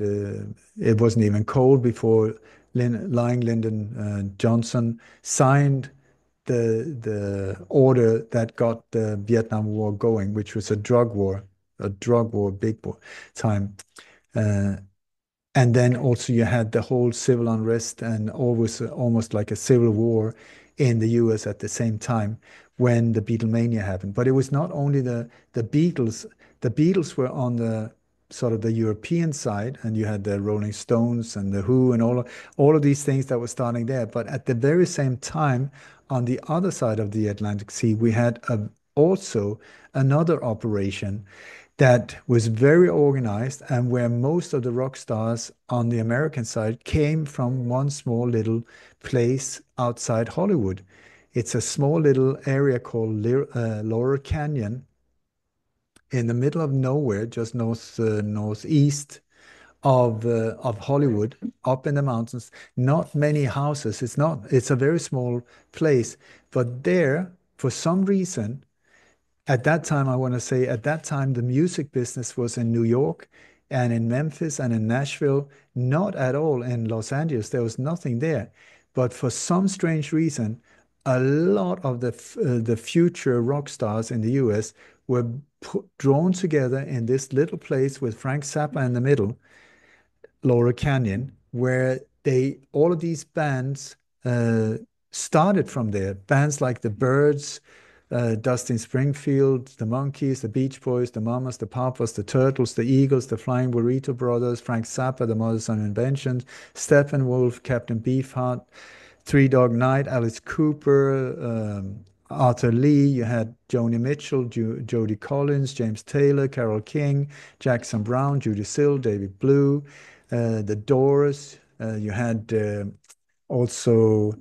it wasn't even cold before Lyndon Johnson signed the order that got the Vietnam War going, which was a drug war, big war time. And then also you had the whole civil unrest and almost like a civil war in the US at the same time when the Beatlemania happened. But it was not only the Beatles. The Beatles were on the sort of the European side, and you had the Rolling Stones and the Who and all of these things that were starting there. But at the very same time, on the other side of the Atlantic Sea, we had also another operation that was very organized and where most of the rock stars on the American side came from one small little place outside Hollywood. It's a small little area called Laurel Canyon in the middle of nowhere, just northeast of Hollywood, up in the mountains. Not many houses. It's a very small place, but there, for some reason, at that time, I want to say, at that time, the music business was in New York and in Memphis and in Nashville, not at all in Los Angeles. There was nothing there. But for some strange reason, a lot of the future rock stars in the US were drawn together in this little place with Frank Zappa in the middle, Laurel Canyon, where all of these bands started from there. Bands like the Byrds, Dustin Springfield, the Monkees, the Beach Boys, the Mamas, the Papas, the Turtles, the Eagles, the Flying Burrito Brothers, Frank Zappa, the Mothers on Invention, Steppenwolf, Captain Beefheart, Three Dog Night, Alice Cooper, Arthur Lee. You had Joni Mitchell, Jody Collins, James Taylor, Carole King, Jackson Browne, Judy Sill, David Blue, the Doors. You had also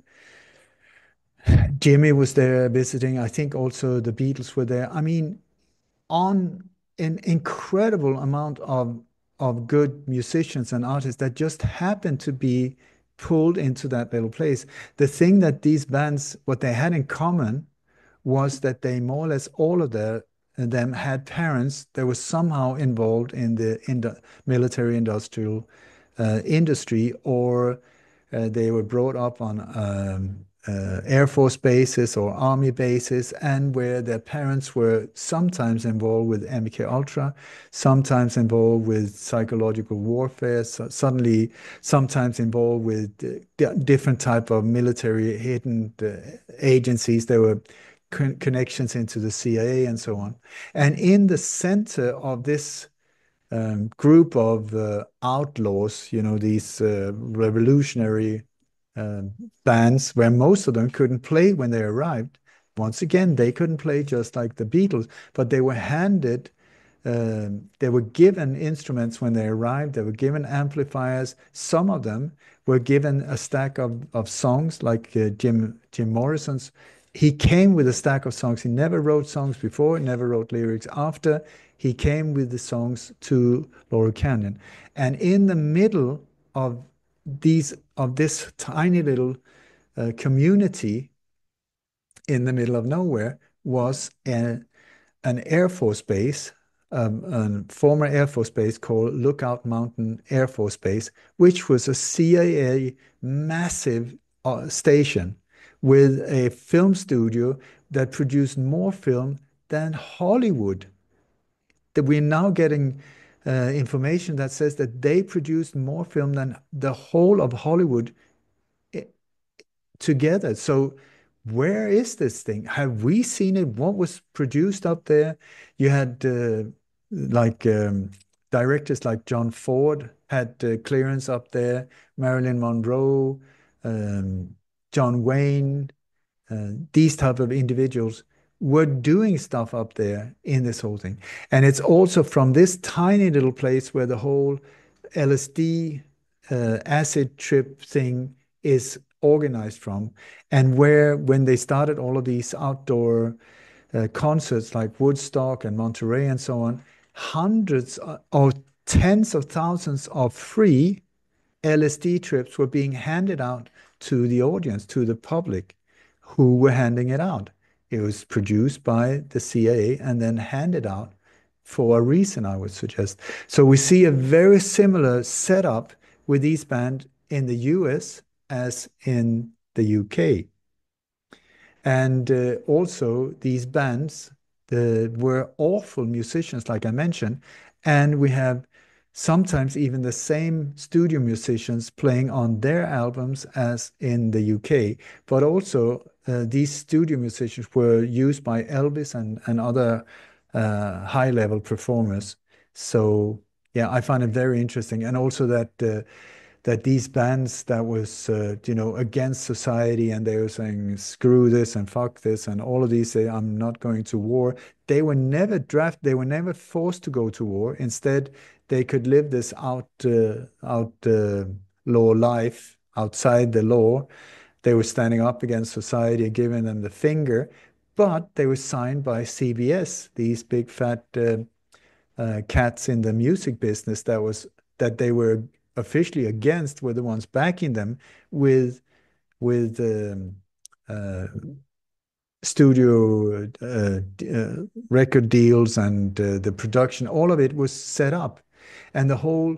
Jimmy was there visiting. I think also the Beatles were there. I mean, on an incredible amount of good musicians and artists that just happened to be pulled into that little place. The thing that these bands, what they had in common was that they more or less all of them had parents that were somehow involved in the military industrial industry, or they were brought up on Air Force bases or Army bases, and where their parents were sometimes involved with MK Ultra, sometimes involved with psychological warfare, suddenly sometimes involved with different type of military hidden agencies. There were connections into the CIA and so on. And in the center of this group of outlaws, these revolutionary bands, where most of them couldn't play when they arrived. Once again, they couldn't play just like the Beatles, but they were they were given instruments when they arrived. They were given amplifiers. Some of them were given a stack of songs, like Jim Morrison's. He came with a stack of songs. He never wrote songs before, never wrote lyrics after. He came with the songs to Laurel Canyon. And in the middle of this tiny little community in the middle of nowhere was an Air Force base, a former Air Force base called Lookout Mountain Air Force Base, which was a CIA massive station with a film studio that produced more film than Hollywood. That we're now getting information that says that they produced more film than the whole of Hollywood together. So where is this thing? Have we seen it? What was produced up there? You had directors like John Ford had clearance up there, Marilyn Monroe, John Wayne, these type of individuals were doing stuff up there in this whole thing. And it's also from this tiny little place where the whole LSD acid trip thing is organized from, and where when they started all of these outdoor concerts like Woodstock and Monterey and so on, hundreds or tens of thousands of free LSD trips were being handed out to the audience, to the public who were handing it out. It was produced by the CIA and then handed out for a reason, I would suggest. So we see a very similar setup with these bands in the US as in the UK. And also these bands were awful musicians, like I mentioned, and we have sometimes even the same studio musicians playing on their albums as in the UK. But also these studio musicians were used by Elvis and other high-level performers. So yeah, I find it very interesting. And also that these bands that was against society, and they were saying screw this and fuck this, and all of these say I'm not going to war. They were never drafted. They were never forced to go to war. Instead, they could live this law life outside the law. They were standing up against society, giving them the finger, but they were signed by CBS, these big fat cats in the music business that they were officially against, were the ones backing them with studio record deals, and the production. All of it was set up, and the whole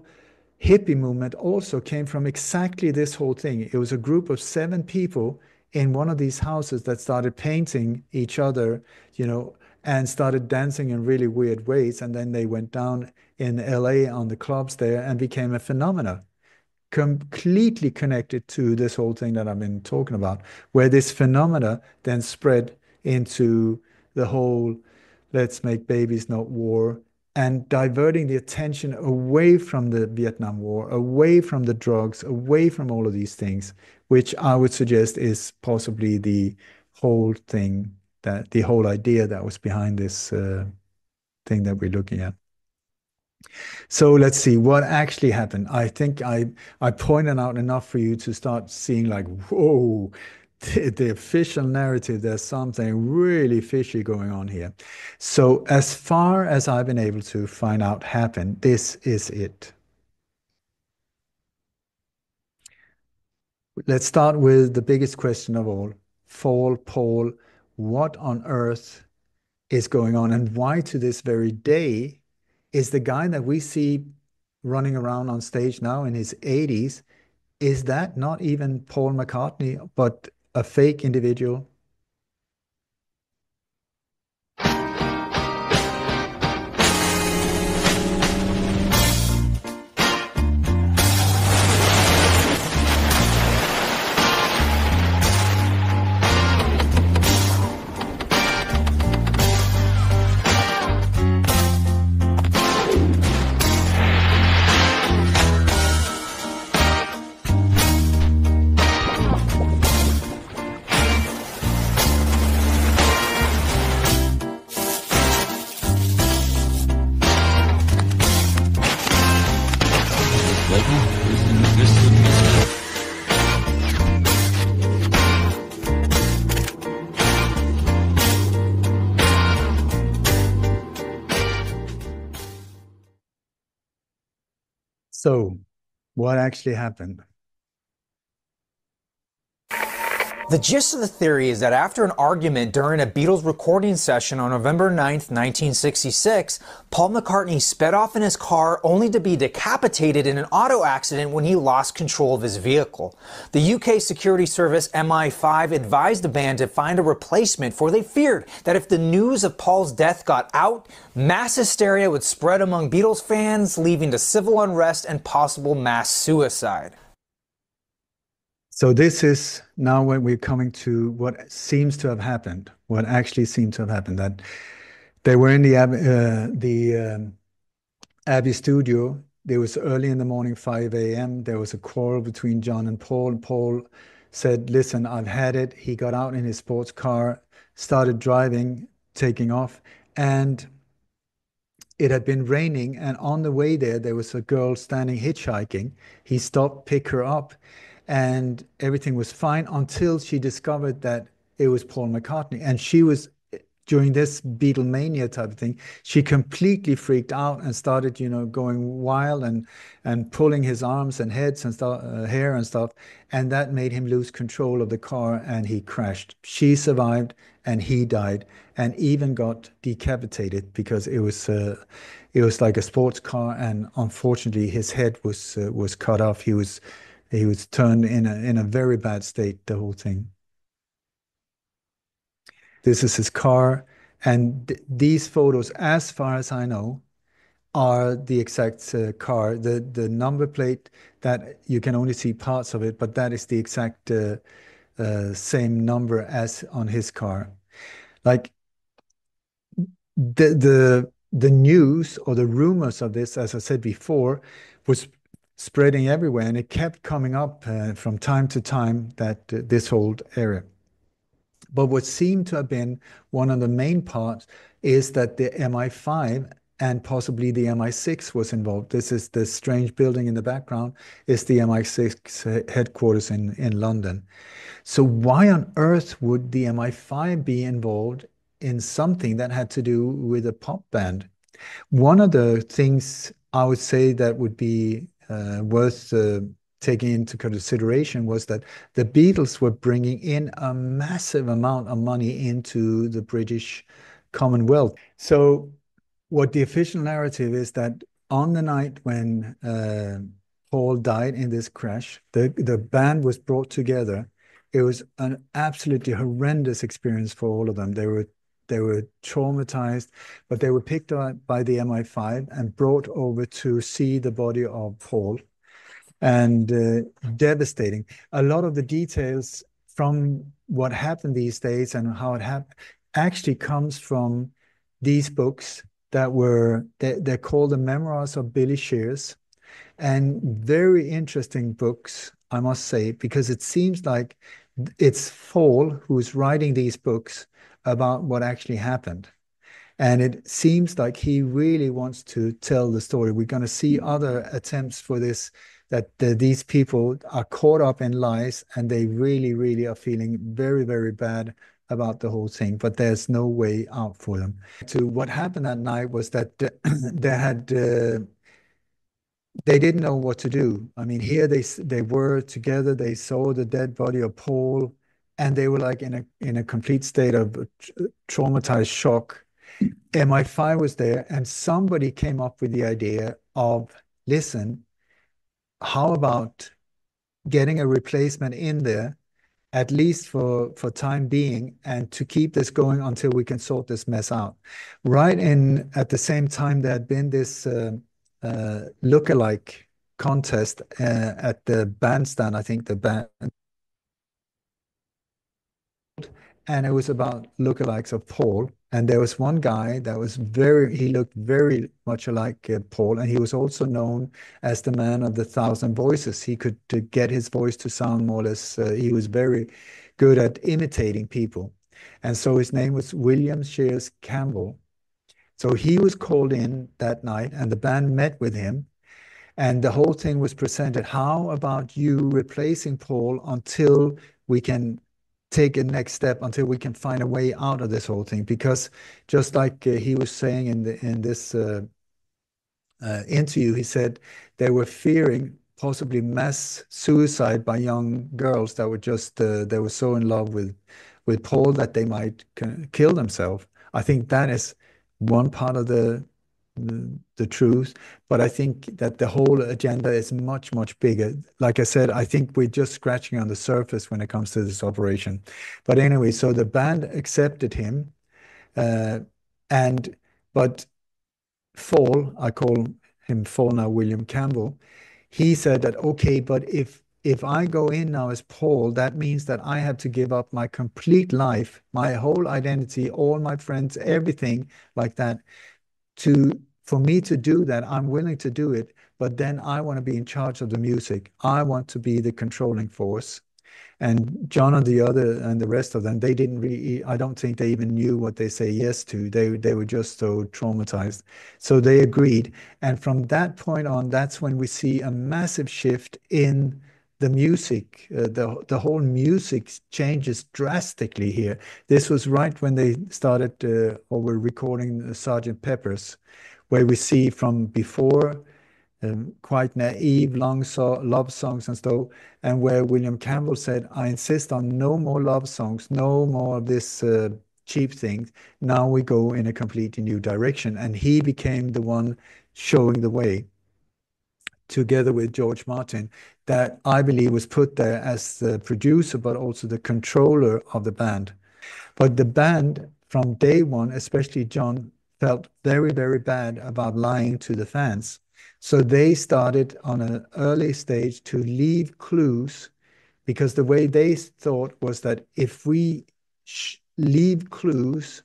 hippie movement also came from exactly this whole thing. It was a group of 7 people in one of these houses that started painting each other, and started dancing in really weird ways. And then they went down in LA on the clubs there and became a phenomena, completely connected to this whole thing that I've been talking about, where this phenomena then spread into the whole let's make babies, not war, and diverting the attention away from the Vietnam War, away from the drugs, away from all of these things, which I would suggest is possibly the whole thing, that the whole idea that was behind this thing that we're looking at. So let's see what actually happened. I think I pointed out enough for you to start seeing like, whoa, the official narrative, there's something really fishy going on here. So as far as I've been able to find out happened, this is it. Let's start with the biggest question of all. Paul, what on earth is going on, and why to this very day is the guy that we see running around on stage now in his 80s, is that not even Paul McCartney, but a fake individual? So, what actually happened? The gist of the theory is that after an argument during a Beatles recording session on November 9th, 1966, Paul McCartney sped off in his car only to be decapitated in an auto accident when he lost control of his vehicle. The UK security service MI5 advised the band to find a replacement, for they feared that if the news of Paul's death got out, mass hysteria would spread among Beatles fans, leading to civil unrest and possible mass suicide. So this is now when we're coming to what seems to have happened, what actually seemed to have happened, that they were in the Abbey studio. It was early in the morning, 5 a.m. There was a quarrel between John and Paul. Paul said, listen, I've had it. He got out in his sports car, started driving, taking off, and it had been raining. And on the way there was a girl standing hitchhiking. He stopped, picked her up, and everything was fine until she discovered that it was Paul McCartney. And she was, during this Beatlemania type of thing, she completely freaked out and started, going wild and pulling his arms and heads and hair and stuff. And that made him lose control of the car, and he crashed. She survived and he died, and even got decapitated because it was like a sports car, and unfortunately his head was cut off. He was turned in a very bad state, the whole thing. This is his car, and these photos, as far as I know, are the exact car. The number plate, that you can only see parts of it, but that is the exact same number as on his car. Like the news or the rumors of this, as I said before, was spreading everywhere, and it kept coming up from time to time, that this whole area. But what seemed to have been one of the main parts is that the MI5 and possibly the MI6 was involved. This is the strange building in the background, is the MI6 headquarters in London. So why on earth would the MI5 be involved in something that had to do with a pop band? One of the things I would say that would be worth taking into consideration was that the Beatles were bringing in a massive amount of money into the British Commonwealth. So what the official narrative is, that on the night when Paul died in this crash, the band was brought together. It was an absolutely horrendous experience for all of them. They were traumatized, but they were picked up by the MI5 and brought over to see the body of Paul. And devastating. A lot of the details from what happened these days and how it happened actually comes from these books that they're called the Memoirs of Billy Shears, and very interesting books, I must say, because it seems like it's Paul who's writing these books about what actually happened. And it seems like he really wants to tell the story. We're going to see other attempts for this, that these people are caught up in lies, and they really, really are feeling very, very bad about the whole thing, but there's no way out for them. To what happened that night was that they didn't know what to do. I mean, here they were together, they saw the dead body of Paul, and they were like in a complete state of traumatized shock. MI5 was there, and somebody came up with the idea of, listen, how about getting a replacement in there, at least for time being, and to keep this going until we can sort this mess out. Right in at the same time, there had been this lookalike contest at the bandstand, I think the band, and it was about lookalikes of Paul. And there was one guy that was he looked very much like Paul, and he was also known as the man of the thousand voices. He could get his voice to sound more or less, he was very good at imitating people. And so his name was William Shears Campbell. So he was called in that night, and the band met with him, and the whole thing was presented. How about you replacing Paul until we can take a next step, until we can find a way out of this whole thing? Because just like he was saying in this interview, he said they were fearing possibly mass suicide by young girls that were just they were so in love with Paul that they might kill themselves. I think that is one part of the truth, but I think that the whole agenda is much, much bigger. Like I said, I think we're just scratching on the surface when it comes to this operation. But anyway, so the band accepted him, but Fall, I call him Fall now, William Campbell, he said that, okay, but if I go in now as Paul, that means that I have to give up my complete life, my whole identity, all my friends, everything like that. For me to do that, I'm willing to do it, but then I want to be in charge of the music. I want to be the controlling force. And John and the rest of them, they didn't really, I don't think they even knew what they say yes to. They were just so traumatized. So they agreed. And from that point on, that's when we see a massive shift in the music. The whole music changes drastically here. This was right when they started or were recording Sgt. Pepper's, where we see from before quite naive love songs and stuff, and where William Campbell said, I insist on no more love songs, no more of this cheap things. Now we go in a completely new direction. And he became the one showing the way, together with George Martin, that I believe was put there as the producer, but also the controller of the band. But the band, from day one, especially John, felt very, very bad about lying to the fans. So they started on an early stage to leave clues, because the way they thought was that if we leave clues,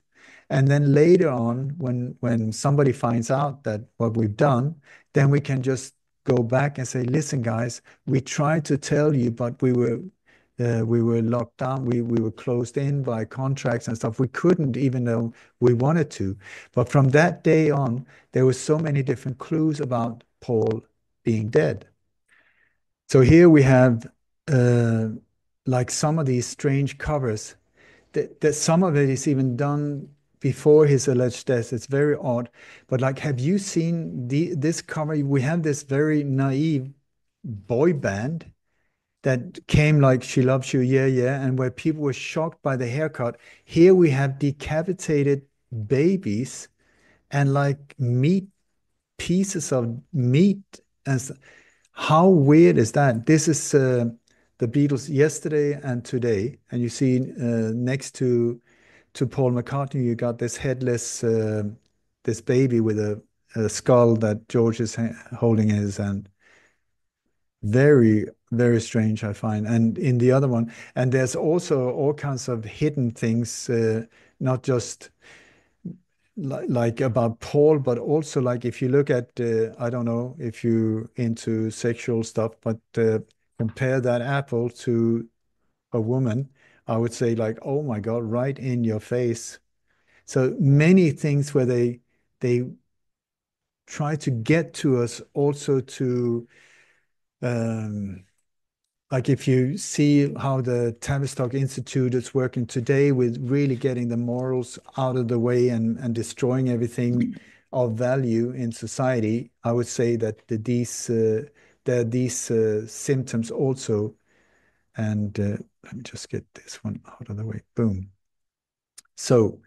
and then later on, when somebody finds out that what we've done, then we can just go back and say, listen, guys, we tried to tell you, but we were locked down. We were closed in by contracts and stuff. We couldn't, even though we wanted to. But from that day on, there were so many different clues about Paul being dead. So here we have like some of these strange covers. That some of it is even done before his alleged death. It's very odd. But like, have you seen this cover? We have this very naive boy band that came like She Loves You, Yeah, Yeah, and where people were shocked by the haircut. Here we have decapitated babies and like pieces of meat. And how weird is that? This is the Beatles yesterday and today. And you see next to Paul McCartney, you got this headless, this baby with a skull that George is holding in his hand. Very, very strange, I find. And in the other one, and there's also all kinds of hidden things, not just like about Paul, but also like if you look at, I don't know if you're into sexual stuff, but compare that apple to a woman, I would say like, oh my God, right in your face. So many things where they try to get to us also to like if you see how the Tavistock Institute is working today with really getting the morals out of the way and destroying everything of value in society, I would say that there are these symptoms also. And let me just get this one out of the way. Boom. So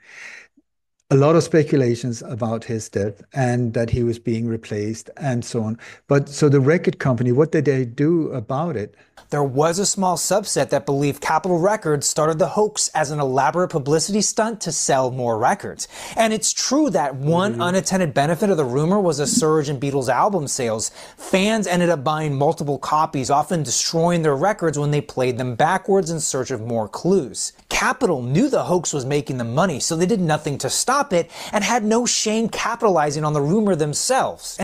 a lot of speculations about his death and that he was being replaced and so on. But so the record company, what did they do about it? There was a small subset that believed Capitol Records started the hoax as an elaborate publicity stunt to sell more records. And it's true that one unintended benefit of the rumor was a surge in Beatles album sales. Fans ended up buying multiple copies, often destroying their records when they played them backwards in search of more clues. Capitol knew the hoax was making them money, so they did nothing to stop it and had no shame capitalizing on the rumor themselves.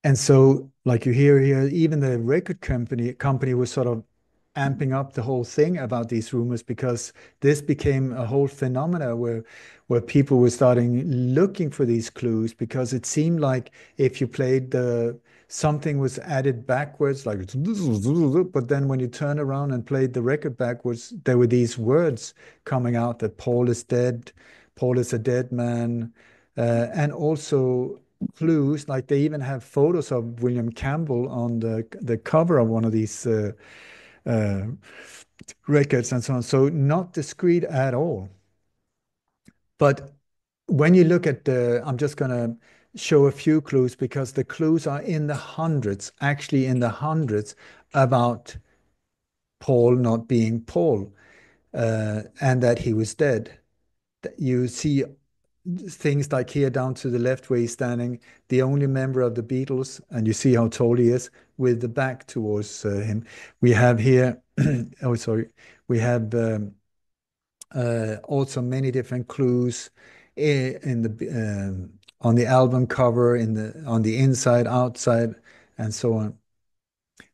And so, like you hear here, even the record company was sort of amping up the whole thing about these rumors, because this became a whole phenomena where people were starting looking for these clues, because it seemed like if you played something was added backwards, like, but then when you turn around and played the record backwards, there were these words coming out that Paul is dead, Paul is a dead man, and also clues, like they even have photos of William Campbell on the cover of one of these records and so on. So not discreet at all. But when you look at I'm just going to show a few clues, because the clues are in the hundreds, actually in the hundreds, about Paul not being Paul, and that he was dead. You see things like here down to the left where he's standing, the only member of the Beatles, and you see how tall he is with the back towards him. We have here, oh, sorry, we have also many different clues in the on the album cover, on the inside, outside, and so on.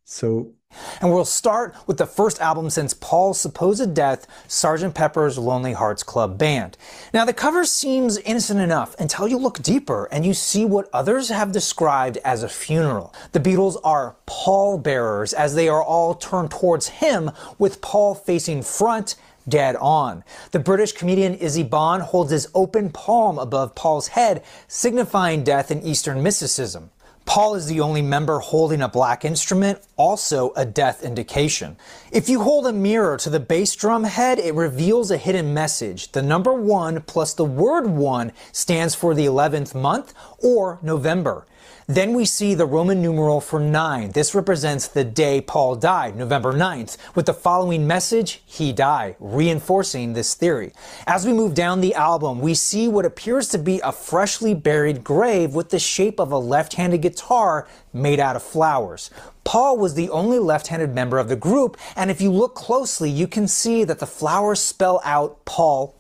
So. And we'll start with the first album since Paul's supposed death, Sgt. Pepper's Lonely Hearts Club Band. Now, the cover seems innocent enough until you look deeper and you see what others have described as a funeral. The Beatles are pallbearers, as they are all turned towards him, with Paul facing front, dead on. The British comedian Izzy Bond holds his open palm above Paul's head, signifying death in Eastern mysticism. Paul is the only member holding a black instrument, also a death indication. If you hold a mirror to the bass drum head, it reveals a hidden message. The number 1 plus the word 1 stands for the 11th month, or November. Then we see the Roman numeral for 9. This represents the day Paul died, November 9th, with the following message, he died, reinforcing this theory. As we move down the album, we see what appears to be a freshly buried grave with the shape of a left-handed guitar made out of flowers. Paul was the only left-handed member of the group, and if you look closely, you can see that the flowers spell out Paul ?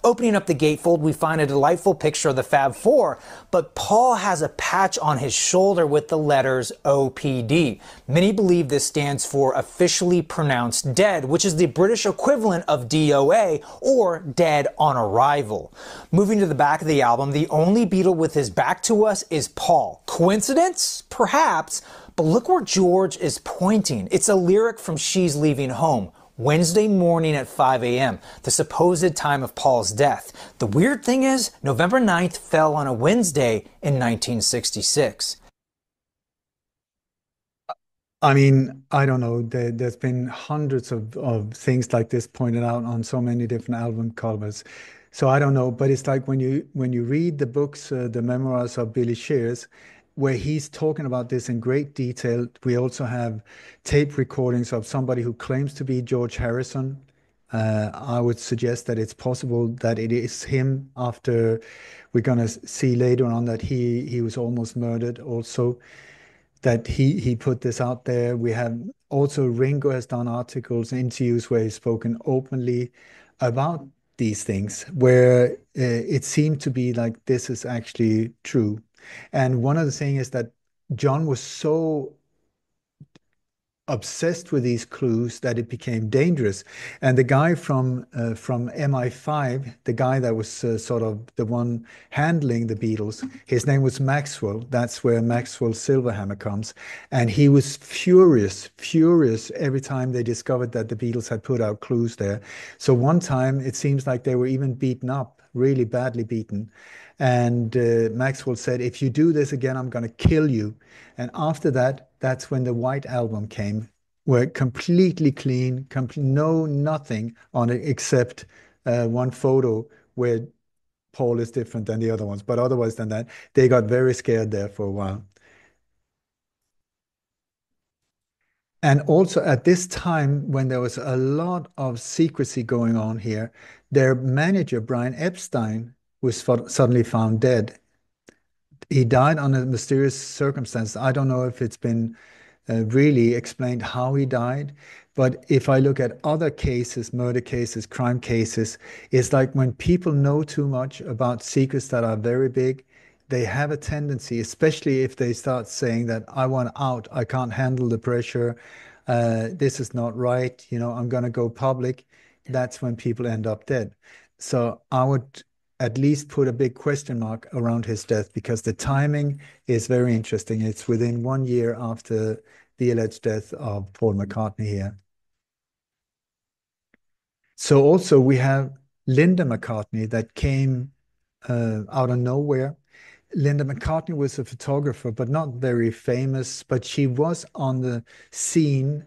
Opening up the gatefold, we find a delightful picture of the Fab Four, but Paul has a patch on his shoulder with the letters OPD. Many believe this stands for officially pronounced dead, which is the British equivalent of DOA, or dead on arrival. Moving to the back of the album, the only Beatle with his back to us is Paul. Coincidence? Perhaps. But look where George is pointing. It's a lyric from She's Leaving Home. Wednesday morning at 5 a.m., the supposed time of Paul's death. The weird thing is, November 9th fell on a Wednesday in 1966. I mean, I don't know. There's been hundreds of things like this pointed out on so many different album covers. So I don't know, but it's like when you read the books, the memoirs of Billy Shears, where he's talking about this in great detail. We also have tape recordings of somebody who claims to be George Harrison. I would suggest that it's possible that it is him, after we're going to see later on that he was almost murdered also, that he put this out there. We have also Ringo has done articles, interviews where he's spoken openly about these things, where it seemed to be like this is actually true. And one of the things is that John was so obsessed with these clues that it became dangerous. And the guy from MI5, the guy that was sort of the one handling the Beatles, his name was Maxwell. That's where Maxwell Silverhammer comes. And he was furious every time they discovered that the Beatles had put out clues there. So one time it seems like they were even beaten up, really badly beaten. And Maxwell said, if you do this again, I'm going to kill you. And after that, that's when the White Album came, where completely clean, nothing on it except one photo where Paul is different than the other ones. But otherwise than that, they got very scared there for a while. And also at this time, when there was a lot of secrecy going on here, their manager, Brian Epstein, was suddenly found dead. He died under mysterious circumstances. I don't know if it's been really explained how he died. But if I look at other cases, murder cases, crime cases, it's like when people know too much about secrets that are very big, they have a tendency, especially if they start saying that I want out, I can't handle the pressure, this is not right, I'm going to go public. That's when people end up dead. So I would at least put a big question mark around his death because the timing is very interesting. It's within 1 year after the alleged death of Paul McCartney here. So also we have Linda McCartney that came out of nowhere. Linda McCartney was a photographer, but not very famous, but she was on the scene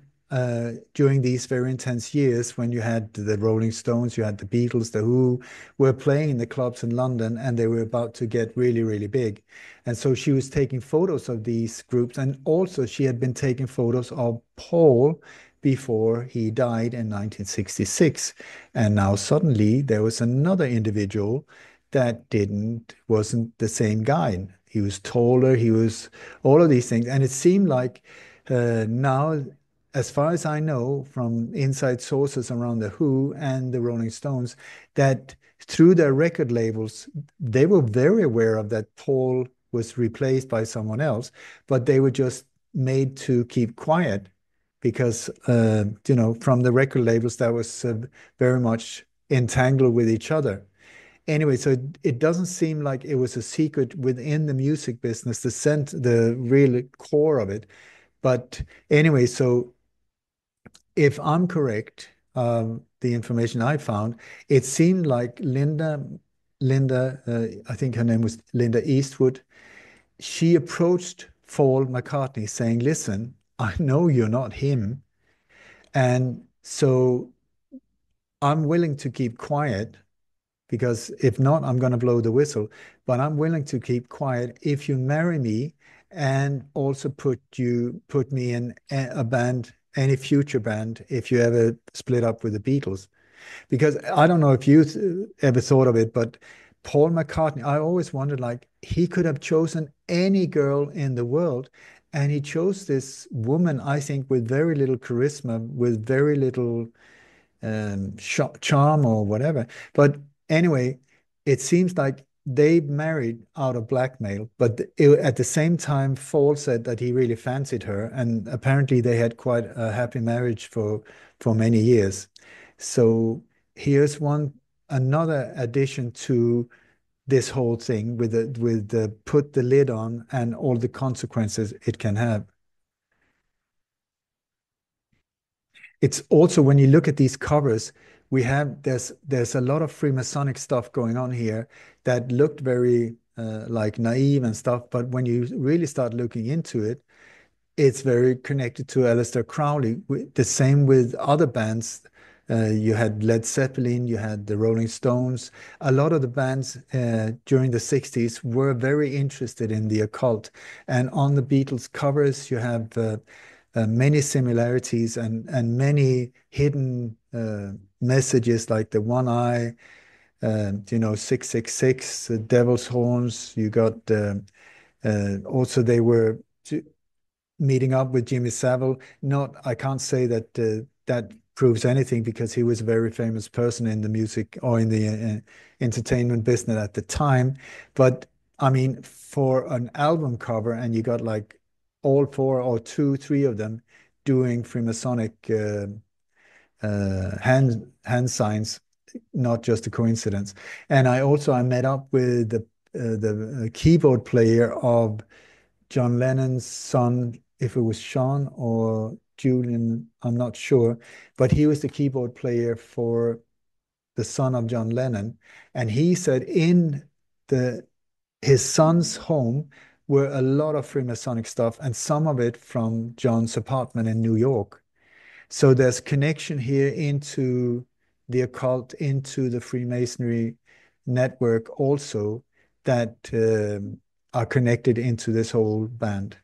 during these very intense years when you had the Rolling Stones, you had the Beatles, the Who were playing in the clubs in London and they were about to get really, really big. And so she was taking photos of these groups. And also she had been taking photos of Paul before he died in 1966. And now suddenly there was another individual that wasn't the same guy. He was taller, he was all of these things. And it seemed like now, as far as I know from inside sources around the Who and the Rolling Stones, that through their record labels, they were very aware of that Paul was replaced by someone else, but they were just made to keep quiet because, from the record labels, that was very much entangled with each other. Anyway, so it doesn't seem like it was a secret within the music business, the real core of it. But anyway, so if I'm correct, the information I found, it seemed like Linda, I think her name was Linda Eastwood, she approached Paul McCartney saying, listen, I know you're not him. And so I'm willing to keep quiet because if not, I'm going to blow the whistle. But I'm willing to keep quiet if you marry me and also put me in a band, any future band, if you ever split up with the Beatles. Because I don't know if you ever thought of it, but Paul McCartney, I always wondered, like, he could have chosen any girl in the world, and he chose this woman, I think, with very little charisma, with very little charm or whatever. But anyway, it seems like they married out of blackmail, but at the same time, Paul said that he really fancied her, and apparently they had quite a happy marriage for many years. So here's another addition to this whole thing with the put the lid on and all the consequences it can have. It's also when you look at these covers, there's a lot of Freemasonic stuff going on here that looked very like naive and stuff, but when you really start looking into it, it's very connected to Aleister Crowley. The same with other bands. You had Led Zeppelin, you had the Rolling Stones. A lot of the bands during the 60s were very interested in the occult. And on the Beatles covers, you have many similarities and many hidden messages like the one eye, 666, the devil's horns. You got also they were meeting up with Jimmy Savile. I can't say that that proves anything because he was a very famous person in the music or in the entertainment business at the time. But I mean, for an album cover, and you got like all four or two, three of them doing Freemasonic hand signs, not just a coincidence. And I met up with the keyboard player of John Lennon's son, if it was Sean or Julian, I'm not sure, but he was the keyboard player for the son of John Lennon. And he said in his son's home were a lot of Freemasonic stuff, and some of it from John's apartment in New York. So there's connection here into the occult into the Freemasonry network also that are connected into this whole band.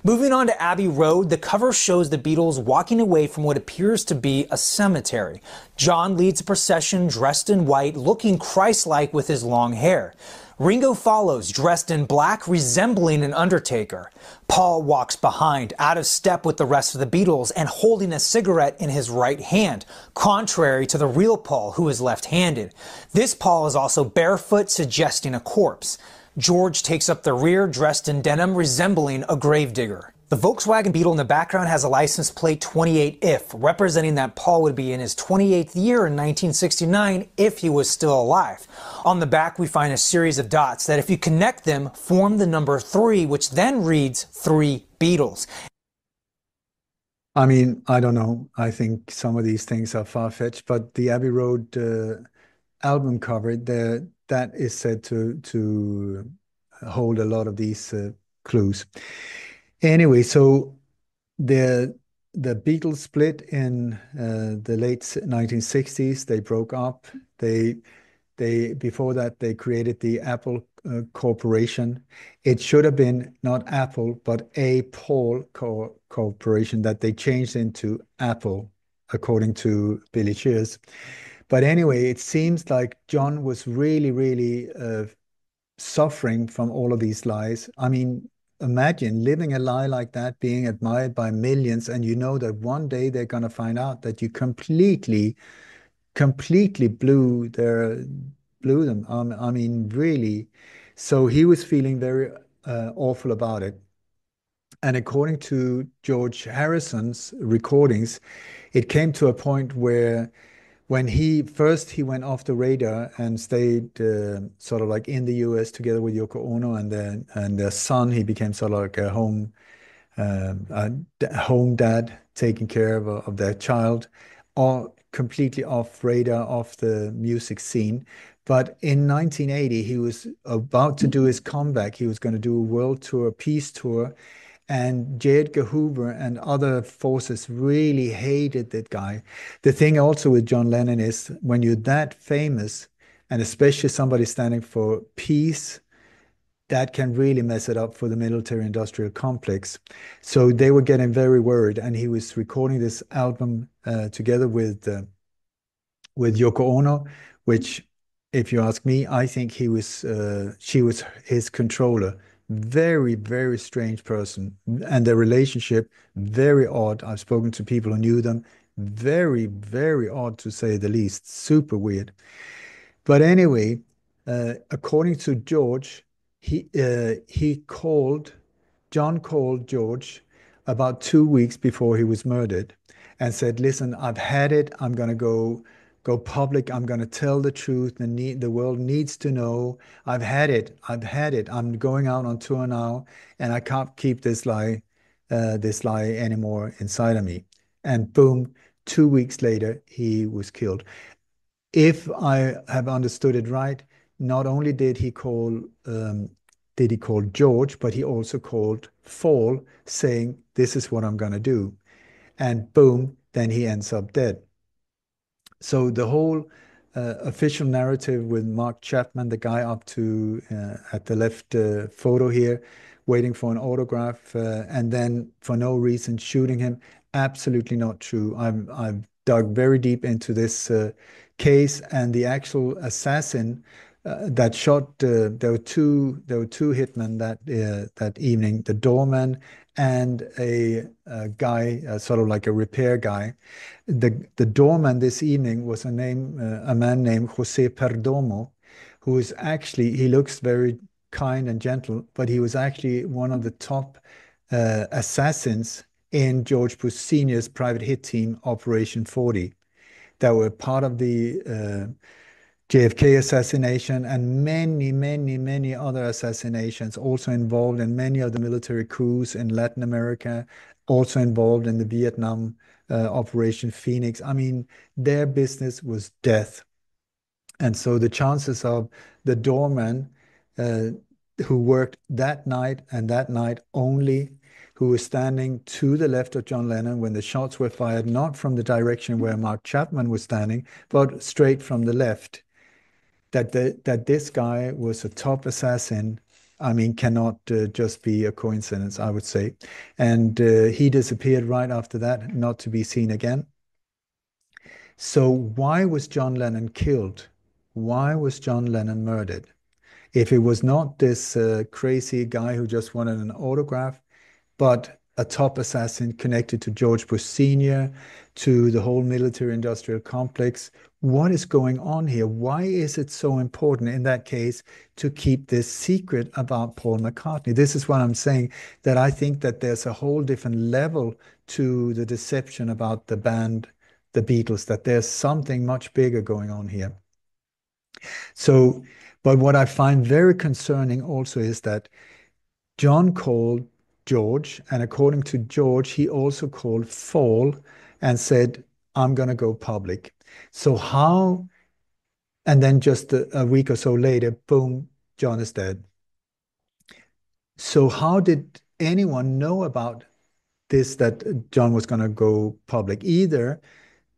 Moving on to Abbey Road, the cover shows the Beatles walking away from what appears to be a cemetery. John leads a procession dressed in white, looking Christ-like with his long hair. Ringo follows, dressed in black, resembling an undertaker. Paul walks behind, out of step with the rest of the Beatles and holding a cigarette in his right hand, contrary to the real Paul, who is left-handed. This Paul is also barefoot, suggesting a corpse. George takes up the rear, dressed in denim, resembling a gravedigger. The Volkswagen Beetle in the background has a license plate 28IF, representing that Paul would be in his 28th year in 1969 if he was still alive. On the back, we find a series of dots that, if you connect them, form the number 3, which then reads 3 Beatles. I mean, I don't know. I think some of these things are far-fetched, but the Abbey Road album cover, that is said to hold a lot of these clues. Anyway, so the Beatles split in the late 1960s. They broke up. They before that they created the Apple Corporation. It should have been not Apple, but A Paul Corporation that they changed into Apple, according to Billy Shears. But anyway, it seems like John was really suffering from all of these lies. I mean, imagine living a lie like that, being admired by millions, and you know that one day they're going to find out that you completely blew them. I mean, really. So he was feeling very awful about it. And according to George Harrison's recordings, it came to a point where when he went off the radar and stayed sort of like in the US together with Yoko Ono and their son. He became sort of like a home dad, taking care of their child, all completely off radar, off the music scene. But in 1980, he was about to do his comeback. He was going to do a world tour, a peace tour. And J. Edgar Hoover and other forces really hated that guy. The thing also with John Lennon is when you're that famous, and especially somebody standing for peace, that can really mess it up for the military-industrial complex. So they were getting very worried, and he was recording this album together with Yoko Ono, which, if you ask me, I think she was his controller. Very strange person, and their relationship very odd. I've spoken to people who knew them. Very odd, to say the least. Super weird. But anyway, according to George, John called George about 2 weeks before he was murdered and said, listen, I've had it. I'm going to go public. I'm going to tell the truth. The world needs to know. I've had it. I'm going out on tour now, and I can't keep this lie anymore inside of me. And boom, 2 weeks later, he was killed. If I have understood it right, not only did he call George, but he also called Fall, saying, this is what I'm going to do. And boom, then he ends up dead. So the whole official narrative with Mark Chapman, the guy up to at the left photo here, waiting for an autograph, and then for no reason shooting him, absolutely not true. I've dug very deep into this case, and the actual assassin that shot. There were two hitmen that evening. The doorman and a guy, sort of like a repair guy. The doorman this evening was a man named Jose Perdomo, who is actually, he looks very kind and gentle, but he was actually one of the top assassins in George Bush Sr.'s private hit team, Operation 40, that were part of the JFK assassination and many other assassinations, also involved in many of the military coups in Latin America, also involved in the Vietnam Operation Phoenix. I mean, their business was death. And so the chances of the doorman who worked that night and that night only, who was standing to the left of John Lennon when the shots were fired, not from the direction where Mark Chapman was standing, but straight from the left. That this guy was a top assassin, I mean, cannot just be a coincidence, I would say. And he disappeared right after that, not to be seen again. So why was John Lennon killed? Why was John Lennon murdered? If it was not this crazy guy who just wanted an autograph, but a top assassin connected to George Bush Sr., to the whole military-industrial complex, what is going on here? Why is it so important in that case to keep this secret about Paul McCartney? This is what I'm saying, that I think that there's a whole different level to the deception about the band, the Beatles, that there's something much bigger going on here. So, but what I find very concerning also is that John called George, and according to George, he also called Paul and said, I'm going to go public. So how, and then just a week or so later, boom, John is dead. So how did anyone know about this, that John was going to go public? Either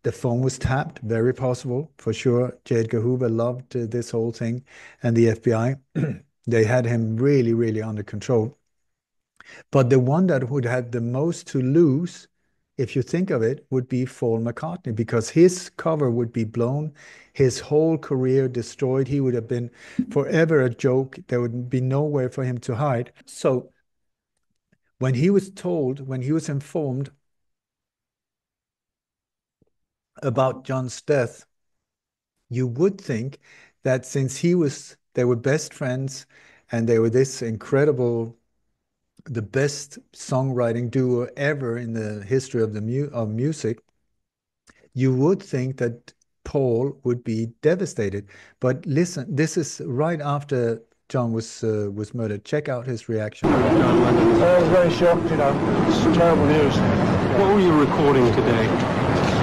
the phone was tapped, very possible, for sure. J. Edgar Hoover loved this whole thing, and the FBI, they had him really, really under control. But the one that would have the most to lose, if you think of it, would be Paul McCartney, because his cover would be blown, his whole career destroyed. He would have been forever a joke. There would be nowhere for him to hide. So when he was told, when he was informed about John's death, you would think that since they were best friends and they were this incredible, the best songwriting duo ever in the history of music, you would think that Paul would be devastated. But listen, this is right after John was murdered. Check out his reaction. I was very shocked, you know. It's terrible news. What were you recording today?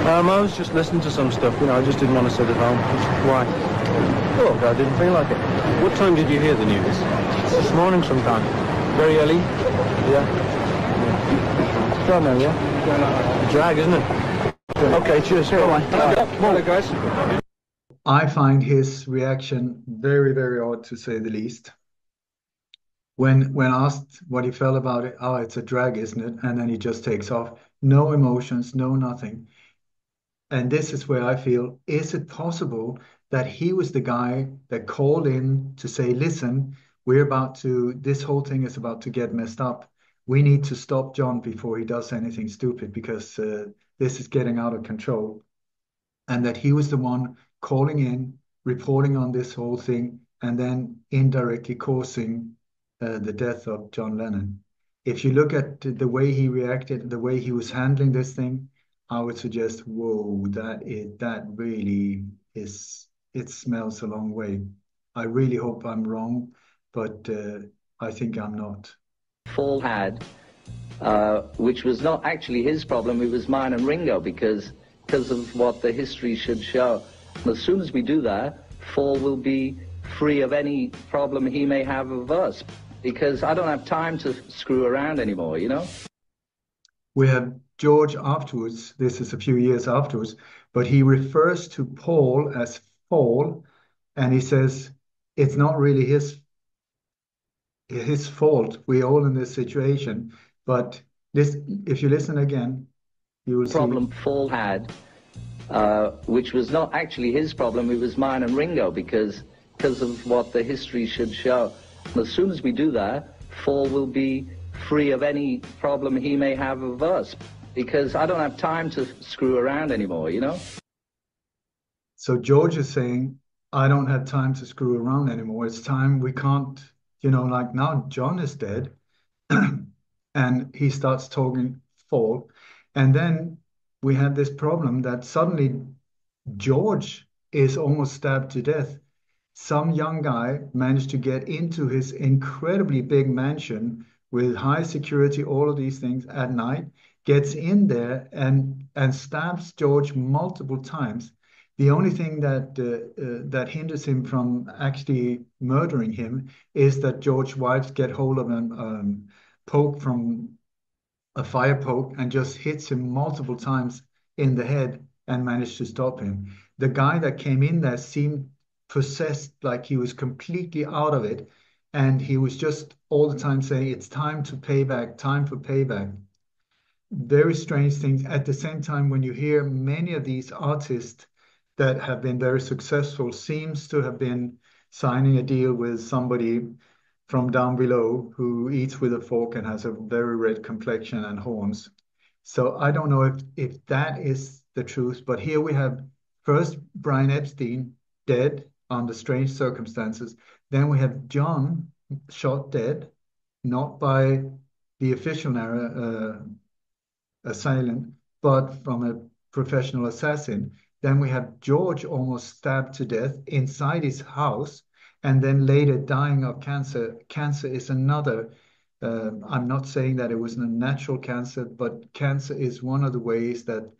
I was just listening to some stuff, you know. I just didn't want to sit at home. Why? Well, I didn't feel like it. What time did you hear the news? This morning sometime. Very early. Yeah. Don't know, yeah? Drag, isn't it? Okay, cheers. Morning, guys. I find his reaction very, very odd, to say the least. When asked what he felt about it, oh, it's a drag, isn't it? And then he just takes off. No emotions, no nothing. And this is where I feel, is it possible that he was the guy that called in to say, listen, this whole thing is about to get messed up. We need to stop John before he does anything stupid, because this is getting out of control. And that he was the one calling in, reporting on this whole thing, and then indirectly causing the death of John Lennon. If you look at the way he reacted, the way he was handling this thing, I would suggest, whoa, that really is, it smells a long way. I really hope I'm wrong, but I think I'm not. Paul had, which was not actually his problem, it was mine and Ringo, because of what the history should show. And as soon as we do that, Paul will be free of any problem he may have of us, because I don't have time to screw around anymore, you know? We have George afterwards, this is a few years afterwards, but he refers to Paul as Paul, and he says it's not really his fault. We're all in this situation. But this, if you listen again, you will see. Problem Paul had, which was not actually his problem, it was mine and Ringo, because of what the history should show. And as soon as we do that, Paul will be free of any problem he may have of us, because I don't have time to screw around anymore, you know? So George is saying, I don't have time to screw around anymore. It's time, we can't, you know, like now John is dead and he starts talking Paul. And then we have this problem that suddenly George is almost stabbed to death. Some young guy managed to get into his incredibly big mansion with high security, all of these things at night, gets in there and stabs George multiple times. The only thing that hinders him from actually murdering him is that George's wives get hold of him, poke from a fire poke and just hits him multiple times in the head and managed to stop him. The guy that came in there seemed possessed, like he was completely out of it. And he was just all the time saying, it's time to pay back, time for payback. Very strange things. At the same time, when you hear many of these artists that have been very successful, seems to have been signing a deal with somebody from down below who eats with a fork and has a very red complexion and horns. So I don't know if that is the truth, but here we have first Brian Epstein dead under strange circumstances. Then we have John shot dead, not by the official assailant, but from a professional assassin. Then we have George almost stabbed to death inside his house, and then later dying of cancer. Cancer is another, I'm not saying that it was a natural cancer, but cancer is one of the ways that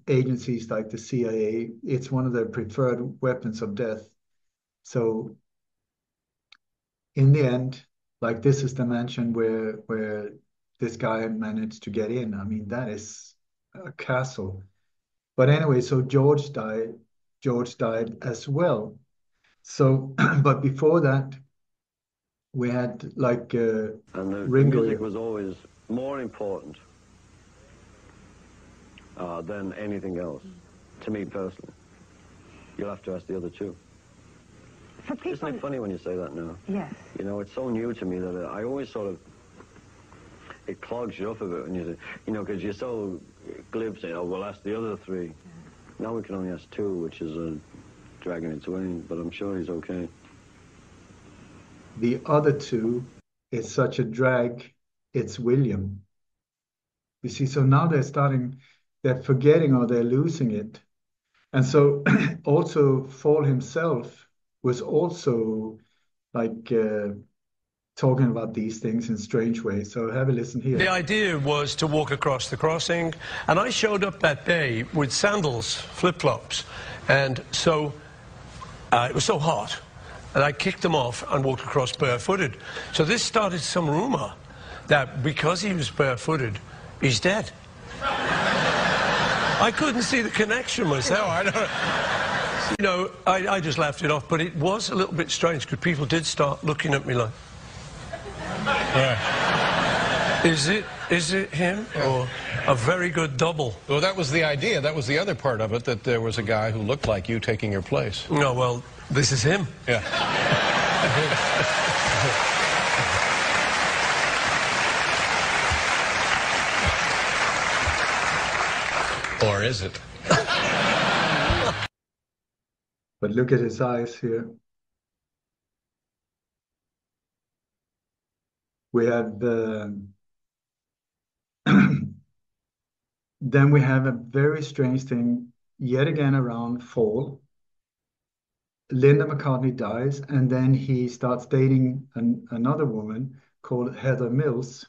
agencies like the CIA, it's one of their preferred weapons of death. So in the end, like this is the mansion where this guy managed to get in. I mean, that is a castle. But anyway, so George died as well. So, but before that, we had like and the Ringo. Music was always more important than anything else, to me personally. You'll have to ask the other two. For people... Isn't it funny when you say that now? Yes. You know, it's so new to me that I always sort of, it clogs you up a bit when you say, you know, because you're so glib saying, oh, we'll ask the other three. Yeah. Now we can only ask two, which is dragging its wings, but I'm sure he's okay. The other two is such a drag, it's William. You see, so now they're forgetting or they're losing it. And so also Fall himself was also like talking about these things in strange ways. So have a listen here. The idea was to walk across the crossing, and I showed up that day with sandals, flip-flops, and so it was so hot, and I kicked them off and walked across barefooted. So this started some rumor that because he was barefooted, he's dead. I couldn't see the connection myself. I don't, you know, I just laughed it off, but it was a little bit strange because people did start looking at me like, yeah. Is it him or a very good double? Well, that was the idea. That was the other part of it, that there was a guy who looked like you taking your place. No, well, this is him. Yeah. Or is it? But look at his eyes here. We have then we have a very strange thing yet again around Fall. Linda McCartney dies, and then he starts dating another woman called Heather Mills.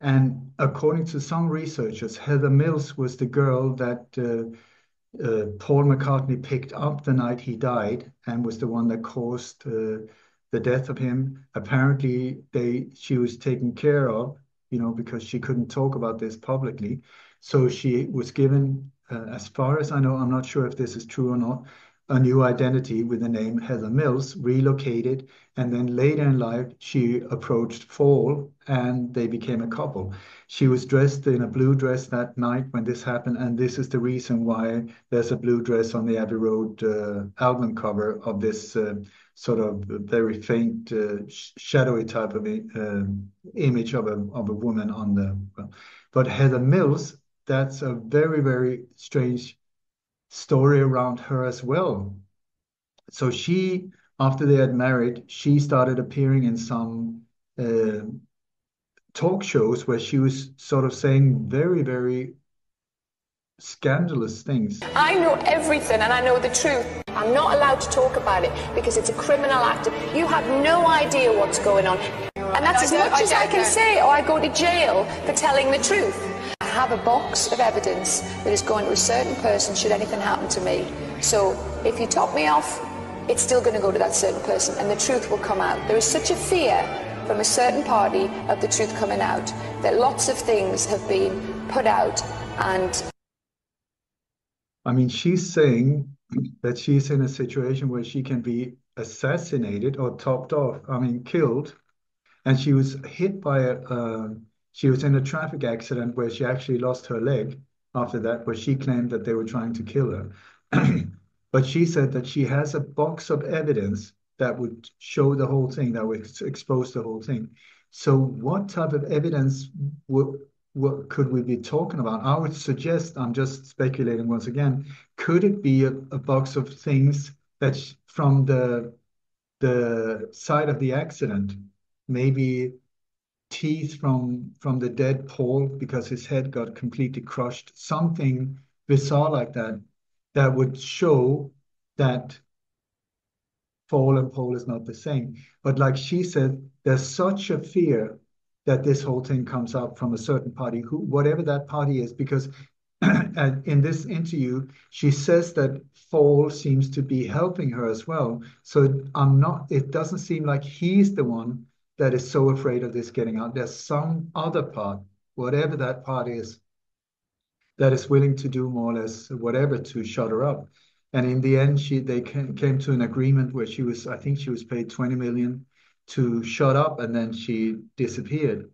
And according to some researchers, Heather Mills was the girl that Paul McCartney picked up the night he died and was the one that caused the death of him. Apparently, she was taken care of, you know, because she couldn't talk about this publicly. So she was given, as far as I know, I'm not sure if this is true or not, a new identity with the name Heather Mills, relocated, and then later in life, she approached Fall, and they became a couple. She was dressed in a blue dress that night when this happened, and this is the reason why there's a blue dress on the Abbey Road album cover of this sort of very faint, shadowy type of image of a woman on the... But Heather Mills, that's a very, very strange story around her as well. So she, after they had married, she started appearing in some talk shows where she was sort of saying very, very scandalous things. I know everything and I know the truth. I'm not allowed to talk about it because it's a criminal act. You have no idea what's going on. And that's as much as I can say, or I go to jail for telling the truth. I have a box of evidence that is going to a certain person should anything happen to me. So if you top me off, it's still going to go to that certain person and the truth will come out. There is such a fear from a certain party of the truth coming out. that lots of things have been put out and... I mean, she's saying that she's in a situation where she can be assassinated or topped off, I mean, killed. And she was hit by she was in a traffic accident where she actually lost her leg after that, where she claimed that they were trying to kill her. But she said that she has a box of evidence that would show the whole thing, that would expose the whole thing. So what type of evidence what could we be talking about? I would suggest, I'm just speculating once again, could it be a box of things that's from the side of the accident? Maybe teeth from the dead Paul because his head got completely crushed, something bizarre like that, that would show that Paul and Paul is not the same. But like she said, there's such a fear that this whole thing comes out from a certain party, whatever that party is, because in this interview, she says that Paul seems to be helping her as well. So it doesn't seem like he's the one that is so afraid of this getting out. There's some other part, whatever that part is, that is willing to do more or less whatever to shut her up. And in the end, they came to an agreement where I think she was paid 20 million to shut up, and then she disappeared.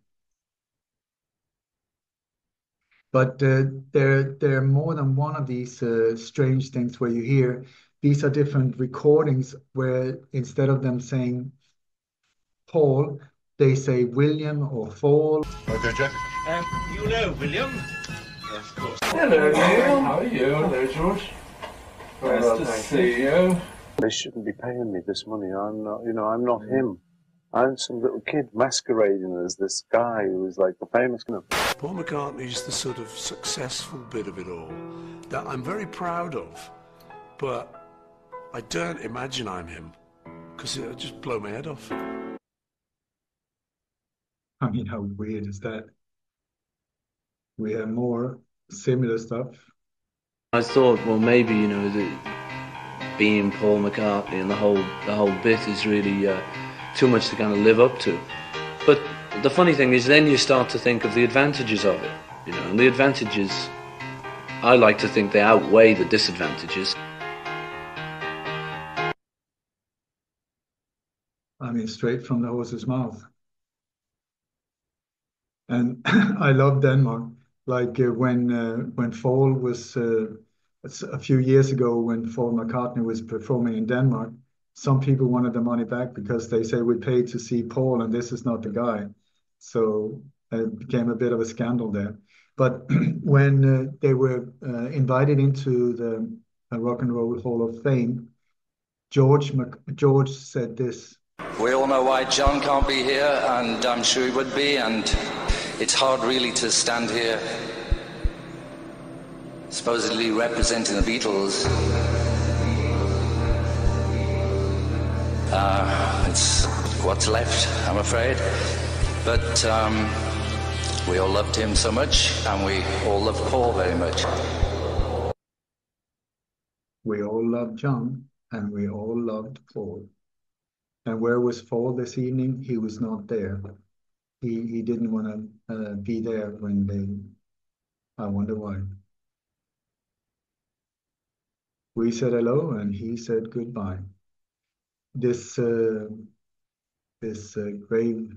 But there are more than one of these strange things where you hear these are different recordings where instead of them saying Paul, they say William or Paul. Okay, Jack. You know William? Yes, of course. Hello, Neil. How are you? Hello, George. Nice to see you. They shouldn't be paying me this money. I'm not, I'm not him. I'm some little kid masquerading as this guy who is like the famous. Paul McCartney's the sort of successful bit of it all that I'm very proud of, but I don't imagine I'm him because it would just blow my head off. I mean, how weird is that? We have more similar stuff. I thought, well, maybe, being Paul McCartney and the whole bit is really too much to kind of live up to. But the funny thing is then you start to think of the advantages of it, and the advantages, I like to think they outweigh the disadvantages. I mean, straight from the horse's mouth. And I love Denmark. Like when Paul was, a few years ago when Paul McCartney was performing in Denmark, some people wanted the money back because they say we paid to see Paul and this is not the guy. So it became a bit of a scandal there. But when they were invited into the Rock and Roll Hall of Fame, George said this. We all know why John can't be here, and I'm sure he would be, and it's hard really to stand here supposedly representing the Beatles. It's what's left, I'm afraid. But we all loved him so much, and we all love Paul very much. We all loved John, and we all loved Paul. And where was Paul this evening? He was not there. He didn't want to be there when I wonder why. We said hello, and he said goodbye. This grave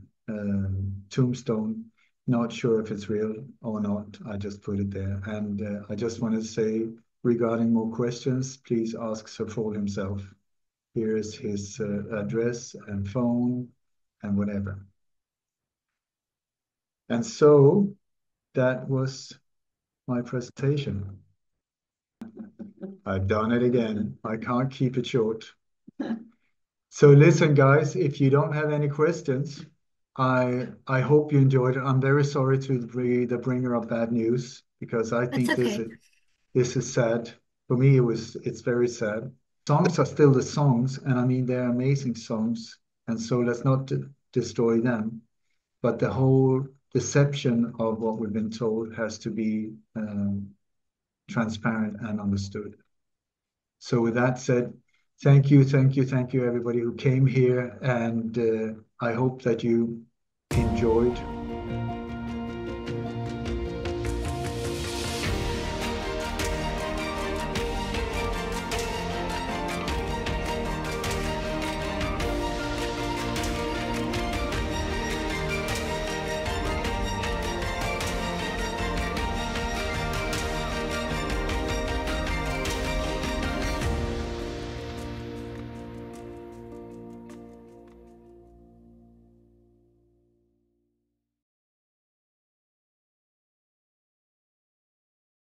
tombstone, not sure if it's real or not. I just put it there. And I just want to say, regarding more questions, please ask Sir Paul himself. Here is his address and phone and whatever. And so that was my presentation. I've done it again. I can't keep it short. So listen, guys, if you don't have any questions, I hope you enjoyed it. I'm very sorry to be the bringer of bad news, because I think this is sad. For me, it's very sad. Songs are still the songs, and I mean, they're amazing songs. And so let's not destroy them. But the whole deception of what we've been told has to be transparent and understood. So with that said, thank you, everybody who came here. And I hope that you enjoyed